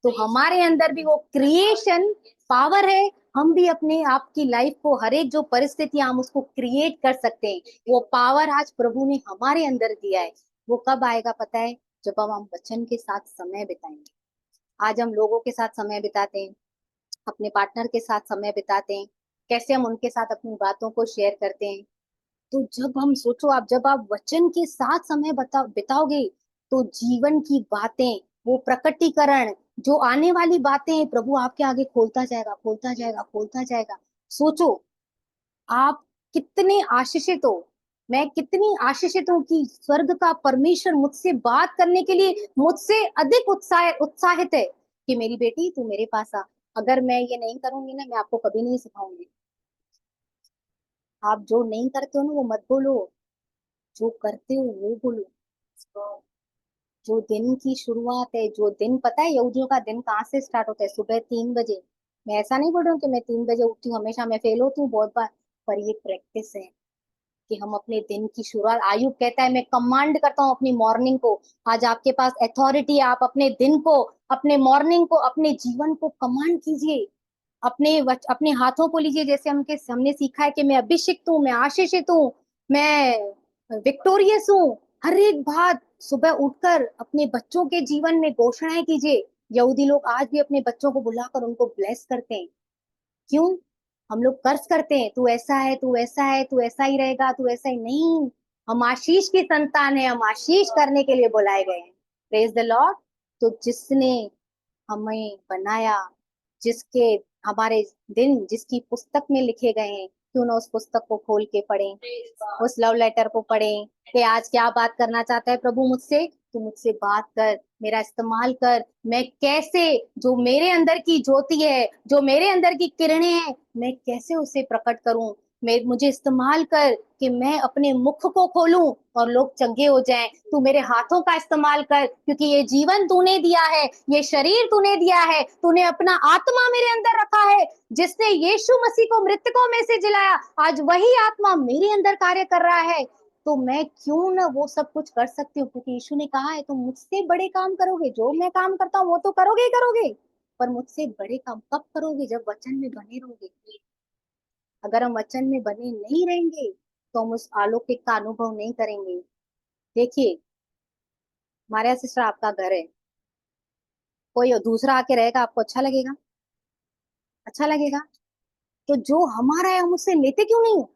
तो हमारे अंदर भी वो क्रिएशन पावर है, हम भी अपने आप की लाइफ को हर एक जो परिस्थितियां हम उसको क्रिएट कर सकते हैं, वो पावर आज प्रभु ने हमारे अंदर दिया है। वो कब आएगा पता है? जब हम वचन के साथ समय बिताएंगे। आज हम लोगों के साथ समय बिताते हैं, अपने पार्टनर के साथ समय बिताते हैं, कैसे हम उनके साथ अपनी बातों को शेयर करते हैं। तो जब हम सोचो, आप जब आप वचन के साथ समय बिताओगे, तो जीवन की बातें, वो प्रकटीकरण, जो आने वाली बातें हैं, प्रभु आपके आगे खोलता जाएगा, खोलता जाएगा, खोलता जाएगा। सोचो आप कितने आशीषित हो, मैं कितनी आशीषित हूँ कि स्वर्ग का परमेश्वर मुझसे बात करने के लिए मुझसे अधिक उत्साहित है कि मेरी बेटी तू मेरे पास आ। अगर मैं ये नहीं करूंगी ना, मैं आपको कभी नहीं सिखाऊंगी। आप जो नहीं करते हो ना वो मत बोलो, जो करते हो वो बोलो। जो दिन की शुरुआत है, जो दिन, पता है यहूदियों का दिन कहाँ से स्टार्ट होता है? सुबह 3 बजे। मैं ऐसा नहीं बोल रही हूँ कि मैं 3 बजे उठती हूँ, हमेशा मैं फेल होती हूँ बहुत बार, पर ये प्रैक्टिस है कि हम अपने दिन की शुरुआत, आयुब कहता है मैं कमांड करता हूँ अपनी मॉर्निंग को। आज आपके पास अथॉरिटी है, आप अपने दिन को, अपने मॉर्निंग को, अपने जीवन को कमांड कीजिए। अपने हाथों को लीजिए, जैसे हमने सीखा है कि मैं अभिषिक्त हूँ, मैं आशीषित हूँ, मैं विक्टोरियस हूँ। हर एक बात सुबह उठकर अपने बच्चों के जीवन में घोषणाएं कीजिए। यहूदी लोग आज भी अपने बच्चों को बुलाकर उनको ब्लेस करते हैं। क्यों? हम लोग कर्ज करते हैं, तू ऐसा है, तू ऐसा है, तू ऐसा ही रहेगा, तू ऐसा ही नहीं। हम आशीष की संतान है, हम आशीष करने के लिए बुलाए गए हैं। Praise the Lord. तो जिसने हमें बनाया, जिसके हमारे दिन जिसकी पुस्तक में लिखे गए हैं, क्यों ना उस पुस्तक को खोल के पढ़ें, उस लव लेटर को पढ़ें कि आज क्या बात करना चाहता है प्रभु मुझसे। तू मुझसे बात कर, मेरा इस्तेमाल कर, मैं कैसे, जो मेरे अंदर की ज्योति है, जो मेरे अंदर की किरणें हैं, मैं कैसे उसे प्रकट करूं। मुझे इस्तेमाल कर कि मैं अपने मुख को खोलूं और लोग चंगे हो जाएं। तू मेरे हाथों का इस्तेमाल कर, क्योंकि ये जीवन तूने दिया है, ये शरीर तूने दिया है, तूने अपना आत्मा मेरे अंदर रखा है। जिसने यीशु मसीह को मृतकों में से जिलाया, आज वही आत्मा मेरे अंदर कार्य कर रहा है। तो मैं क्यों ना वो सब कुछ कर सकती हूँ, क्योंकि यीशु ने कहा है तुम मुझसे बड़े काम करोगे। जो मैं काम करता हूँ वो तो करोगे ही करोगे, पर मुझसे बड़े काम कब करोगे? जब वचन में बने रहोगे। अगर हम वचन में बने नहीं रहेंगे तो हम उस अलौकिक का अनुभव नहीं करेंगे। देखिए, हमारे यहाँ सिस्टर आपका घर है, कोई दूसरा आके रहेगा, आपको अच्छा लगेगा? अच्छा लगेगा? तो जो हमारा है हम उससे लेते क्यों नहीं हो?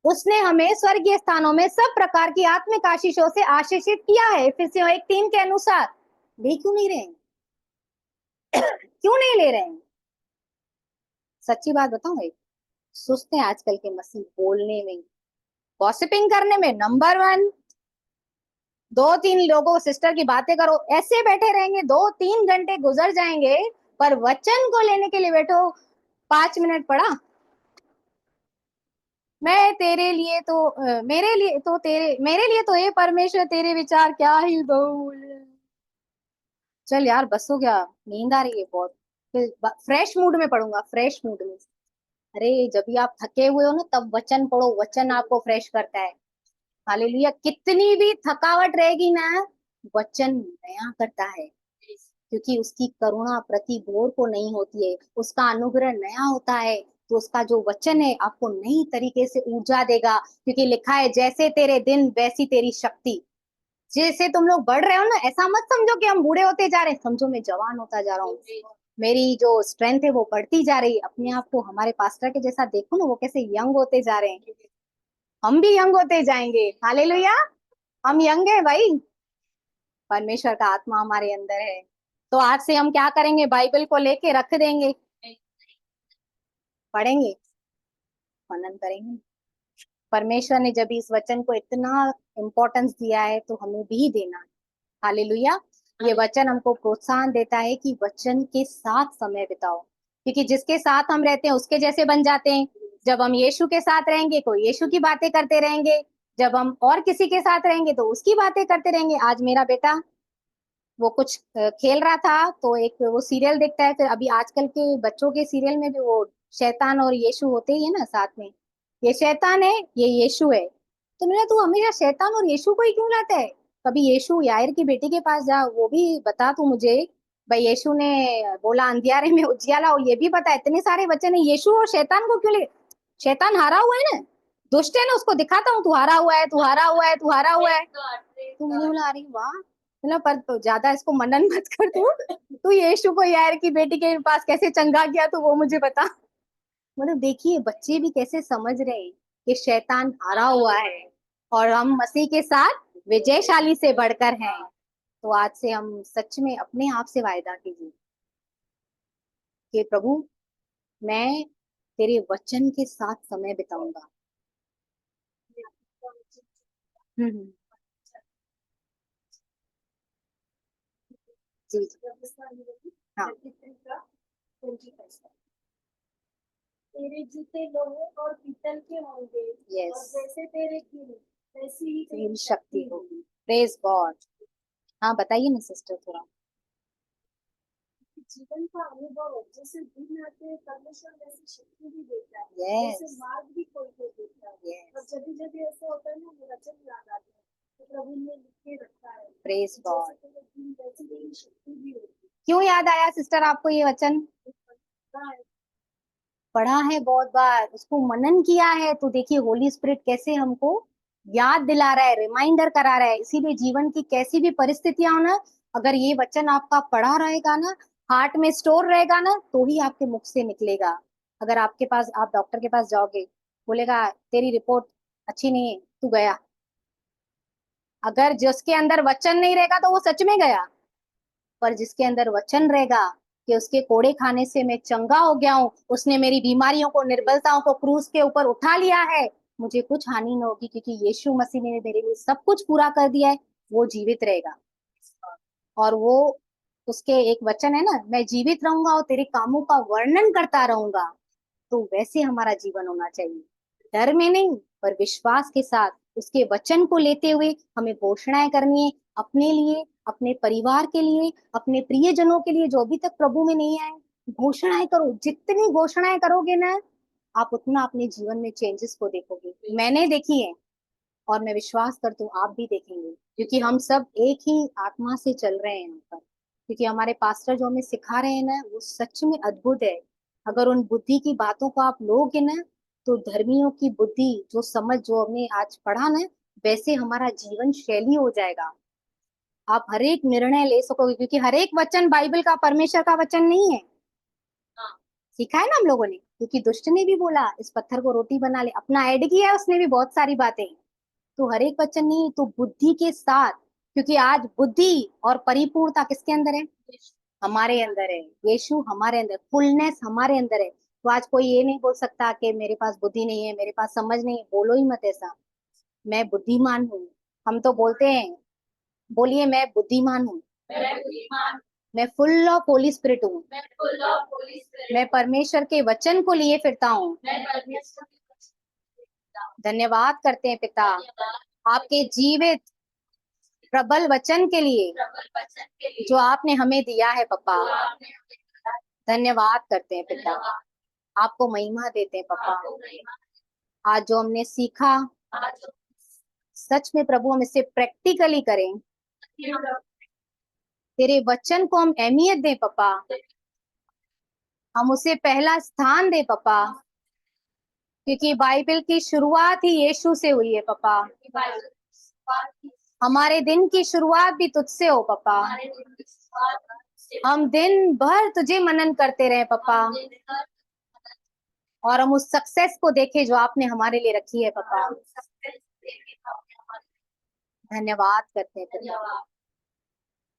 उसने हमें स्वर्गीय स्थानों में सब प्रकार की आत्मिक आशीषों से आशीषित किया है, इफिसियों 1:3 के अनुसार। ले क्यों नहीं रहे हैं? क्यों नहीं ले रहे हैं? सच्ची बात बताऊं, एक सुस्त है आजकल के मसीह बोलने में, गॉसिपिंग करने में नंबर 1। 2-3 लोगों सिस्टर की बातें करो, ऐसे बैठे रहेंगे, 2-3 घंटे गुजर जाएंगे, पर वचन को लेने के लिए बैठो, 5 मिनट पढ़ा, मैं तेरे लिए तो मेरे लिए तो ये परमेश्वर तेरे विचार क्या ही बोले। चल यार बस हो गया, नींद आ रही है बहुत, फिर फ्रेश मूड में पढ़ूंगा, फ्रेश मूड में। अरे जब भी आप थके हुए हो ना, तब वचन पढ़ो, वचन आपको फ्रेश करता है। हालेलुया। कितनी भी थकावट रहेगी ना, वचन नया करता है, क्योंकि उसकी करुणा प्रति भोर को नहीं होती है, उसका अनुग्रह नया होता है। तो उसका जो वचन है आपको नई तरीके से ऊर्जा देगा, क्योंकि लिखा है जैसे तेरे दिन वैसी तेरी शक्ति। जैसे तुम लोग बढ़ रहे हो ना, ऐसा मत समझो कि हम बूढ़े होते जा रहे हैं, समझो मैं जवान होता जा रहा हूँ, मेरी जो स्ट्रेंथ है वो बढ़ती जा रही है। अपने आप को हमारे पास्टर के जैसा देखो ना, वो कैसे यंग होते जा रहे हैं, हम भी यंग होते जाएंगे। हालेलुया। हम यंग है भाई, परमेश्वर का आत्मा हमारे अंदर है। तो आज से हम क्या करेंगे? बाइबल को लेके रख देंगे, पढ़ेंगे, मनन करेंगे। परमेश्वर ने जब इस वचन को इतना इम्पोर्टेंस दिया है तो हमें भी देना है। हालेलुया। ये वचन हमको प्रोत्साहन देता है कि वचन के साथ समय बिताओ, क्योंकि जिसके साथ हम रहते हैं उसके जैसे बन जाते हैं। जब हम यीशु के साथ रहेंगे तो यीशु की बातें करते रहेंगे, जब हम और किसी के साथ रहेंगे तो उसकी बातें करते रहेंगे। आज मेरा बेटा वो कुछ खेल रहा था तो एक वो सीरियल देखता है, फिर अभी आजकल के बच्चों के सीरियल में भी वो शैतान और यीशु होते ही है ना साथ में, ये शैतान है ये यीशु है। तो मेरा तू हमेशा शैतान और यीशु को ही क्यों लाता है? कभी यीशु यायर की बेटी के पास जा, वो भी बता तू मुझे। भाई यीशु ने बोला अंधियारे में उजियाला, और ये भी बता, इतने सारे वचन है, यीशु और शैतान को क्यों ले? शैतान हारा हुआ है ना, दुष्ट है ना, उसको दिखाता हूँ तू हारा हुआ है, तू हारा हुआ है, तू हारा हुआ है। तो मैंने बोला अरे वाह, मतलब पर तो ज्यादा इसको मनन मत कर तू यीशु को यार की बेटी के पास कैसे चंगा किया तो वो मुझे बता। मतलब देखिए बच्चे भी कैसे समझ रहे हैं कि शैतान हारा हुआ है और हम मसीह के साथ विजयशाली से बढ़कर हैं। तो आज से हम सच में अपने आप से वायदा कीजिए कि प्रभु मैं तेरे वचन के साथ समय बिताऊंगा। हम्म, जी जी हाँ तेरे जूते लोहे और पीतल के होंगे, और यस, जैसे तेरे कील वैसी ही तेरी शक्ति होगी। Praise God. हाँ बताइए ना सिस्टर थोड़ा। जीवन का अनुभव है, जैसे दिन आते हैं परमेश्वर वैसी शक्ति भी देता है, Yes. जैसे मार्ग भी कोई कोई देता है। Yes. और जब जब ऐसा होता है ना, वो वचन याद आते हैं तो प्रभु ने लिख के रखा है। प्रेज जैसे गॉड। तेरे दिन वैसी तेरी शक्ति भी होगी। क्यों याद आया सिस्टर आपको ये वचन? हाँ, पढ़ा है बहुत बार, उसको मनन किया है, तो देखिए होली स्पिरिट कैसे हमको याद दिला रहा है, रिमाइंडर करा रहा है। इसीलिए जीवन की कैसी भी परिस्थितियां हो ना, अगर ये वचन आपका पढ़ा रहेगा ना, हार्ट में स्टोर रहेगा ना, तो ही आपके मुख से निकलेगा। अगर आपके पास, आप डॉक्टर के पास जाओगे, बोलेगा तेरी रिपोर्ट अच्छी नहीं है, तू गया। अगर जिसके अंदर वचन नहीं रहेगा तो वो सच में गया, पर जिसके अंदर वचन रहेगा कि उसके कोड़े खाने से मैं चंगा हो गया हूँ, उसने मेरी बीमारियों को, निर्बलताओं को क्रूस के ऊपर उठा लिया है, मुझे कुछ हानि न होगी क्योंकि यीशु मसीह ने मेरे लिए सब कुछ पूरा कर दिया है, वो जीवित रहेगा। और वो उसके एक वचन है ना, मैं जीवित रहूंगा और तेरे कामों का वर्णन करता रहूंगा। तो वैसे हमारा जीवन होना चाहिए, डर में नहीं पर विश्वास के साथ उसके वचन को लेते हुए हमें घोषणाएं करनी है, अपने लिए, अपने परिवार के लिए, अपने प्रियजनों के लिए जो अभी तक प्रभु में नहीं आए। घोषणाएं करो, जितनी घोषणाएं करोगे ना, आप उतना अपने जीवन में चेंजेस को देखोगे। मैंने देखी है और मैं विश्वास करती हूँ आप भी देखेंगे, क्योंकि हम सब एक ही आत्मा से चल रहे हैं यहाँ पर। क्योंकि हमारे पास्टर जो हमें सिखा रहे हैं ना, वो सच में अद्भुत है। अगर उन बुद्धि की बातों को आप लोगे ना, तो धर्मियों की बुद्धि जो समझ जो हमने आज पढ़ा ना, वैसे हमारा जीवन शैली हो जाएगा। आप हर एक निर्णय ले सकोगे, क्योंकि हर एक वचन बाइबल का, परमेश्वर का वचन नहीं है। सीखा है ना हम लोगों ने, क्योंकि दुष्ट ने भी बोला इस पत्थर को रोटी बना ले, अपना ऐड किया है उसने भी बहुत सारी बातें। तो हर एक वचन नहीं, तो बुद्धि के साथ, क्योंकि आज बुद्धि और परिपूर्णता किसके अंदर है? हमारे अंदर है। यीशु हमारे अंदर, फुलनेस हमारे अंदर है। तो आज कोई ये नहीं बोल सकता कि मेरे पास बुद्धि नहीं है, मेरे पास समझ नहीं है। बोलो ही मत ऐसा, मैं बुद्धिमान हूँ। हम तो बोलते हैं, बोलिए मैं बुद्धिमान हूँ, मैं फुल ऑफ होली स्पिरिट हूँ, मैं परमेश्वर के वचन को लिए फिरता हूँ। धन्यवाद करते हैं पिता आपके जीवित प्रबल वचन के लिए जो आपने हमें दिया है पापा। धन्यवाद करते हैं पिता, आपको महिमा देते हैं पापा। आज जो हमने सीखा, सच में प्रभु हम इसे प्रैक्टिकली करें, तेरे वचन को हम अहमियत दें पापा, हम उसे पहला स्थान दें पापा, क्योंकि बाइबल की शुरुआत ही यीशु से हुई है पापा। हमारे दिन की शुरुआत भी तुझसे हो पापा। हम दिन भर तुझे मनन करते रहे पापा, और हम उस सक्सेस को देखें जो आपने हमारे लिए रखी है पापा। धन्यवाद करते हैं पापा,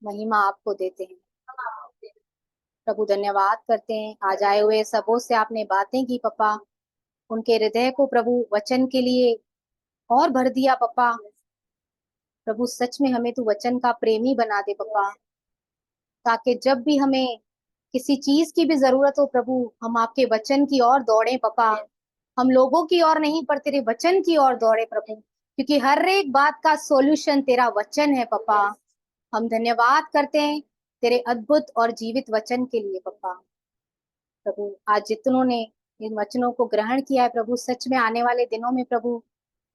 महिमा आपको देते हैं प्रभु। धन्यवाद करते हैं आज आए हुए सबों से आपने बातें की पापा, उनके हृदय को प्रभु वचन के लिए और भर दिया पापा। प्रभु सच में हमें तू वचन का प्रेमी बना दे पापा। ताकि जब भी हमें किसी चीज की भी जरूरत हो प्रभु, हम आपके वचन की ओर दौड़े पापा। हम लोगों की ओर नहीं पर तेरे वचन की ओर दौड़े प्रभु, क्योंकि हर एक बात का सॉल्यूशन तेरा वचन है पापा। हम धन्यवाद करते हैं तेरे अद्भुत और जीवित वचन के लिए पापा। प्रभु आज जितनों ने इन वचनों को ग्रहण किया है प्रभु, सच में आने वाले दिनों में प्रभु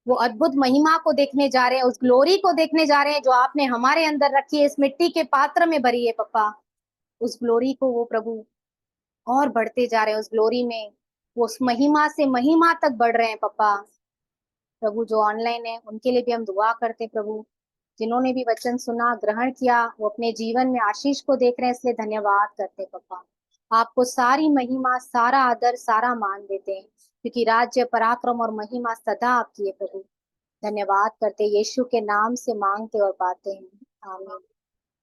वो अद्भुत महिमा को देखने जा रहे हैं, उस ग्लोरी को देखने जा रहे हैं जो आपने हमारे अंदर रखी है, इस मिट्टी के पात्र में भरी है पापा। उस ग्लोरी को वो प्रभु और बढ़ते जा रहे हैं, उस ग्लोरी में वो उस महिमा से महिमा तक बढ़ रहे हैं पापा। प्रभु जो ऑनलाइन है उनके लिए भी हम दुआ करते हैं प्रभु, जिन्होंने भी वचन सुना ग्रहण किया वो अपने जीवन में आशीष को देख रहे हैं, इसलिए धन्यवाद करते हैं पापा। आपको सारी महिमा, सारा आदर, सारा मान देते हैं, क्योंकि राज्य, पराक्रम और महिमा सदा आपकी है प्रभु। धन्यवाद करते यीशु के नाम से मांगते और पाते हैं, आमीन।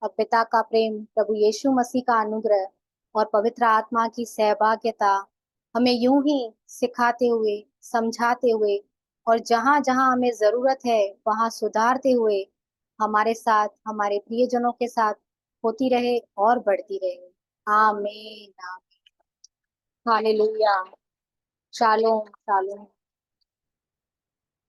अब पिता का प्रेम, प्रभु यीशु मसीह का अनुग्रह और पवित्र आत्मा की सहभागिता हमें यूं ही सिखाते हुए, समझाते हुए और जहां जहां हमें जरूरत है वहां सुधारते हुए हमारे साथ, हमारे प्रियजनों के साथ होती रहे और बढ़ती रहे। आमीन, आमीन। हालेलुया। Shalom, shalom.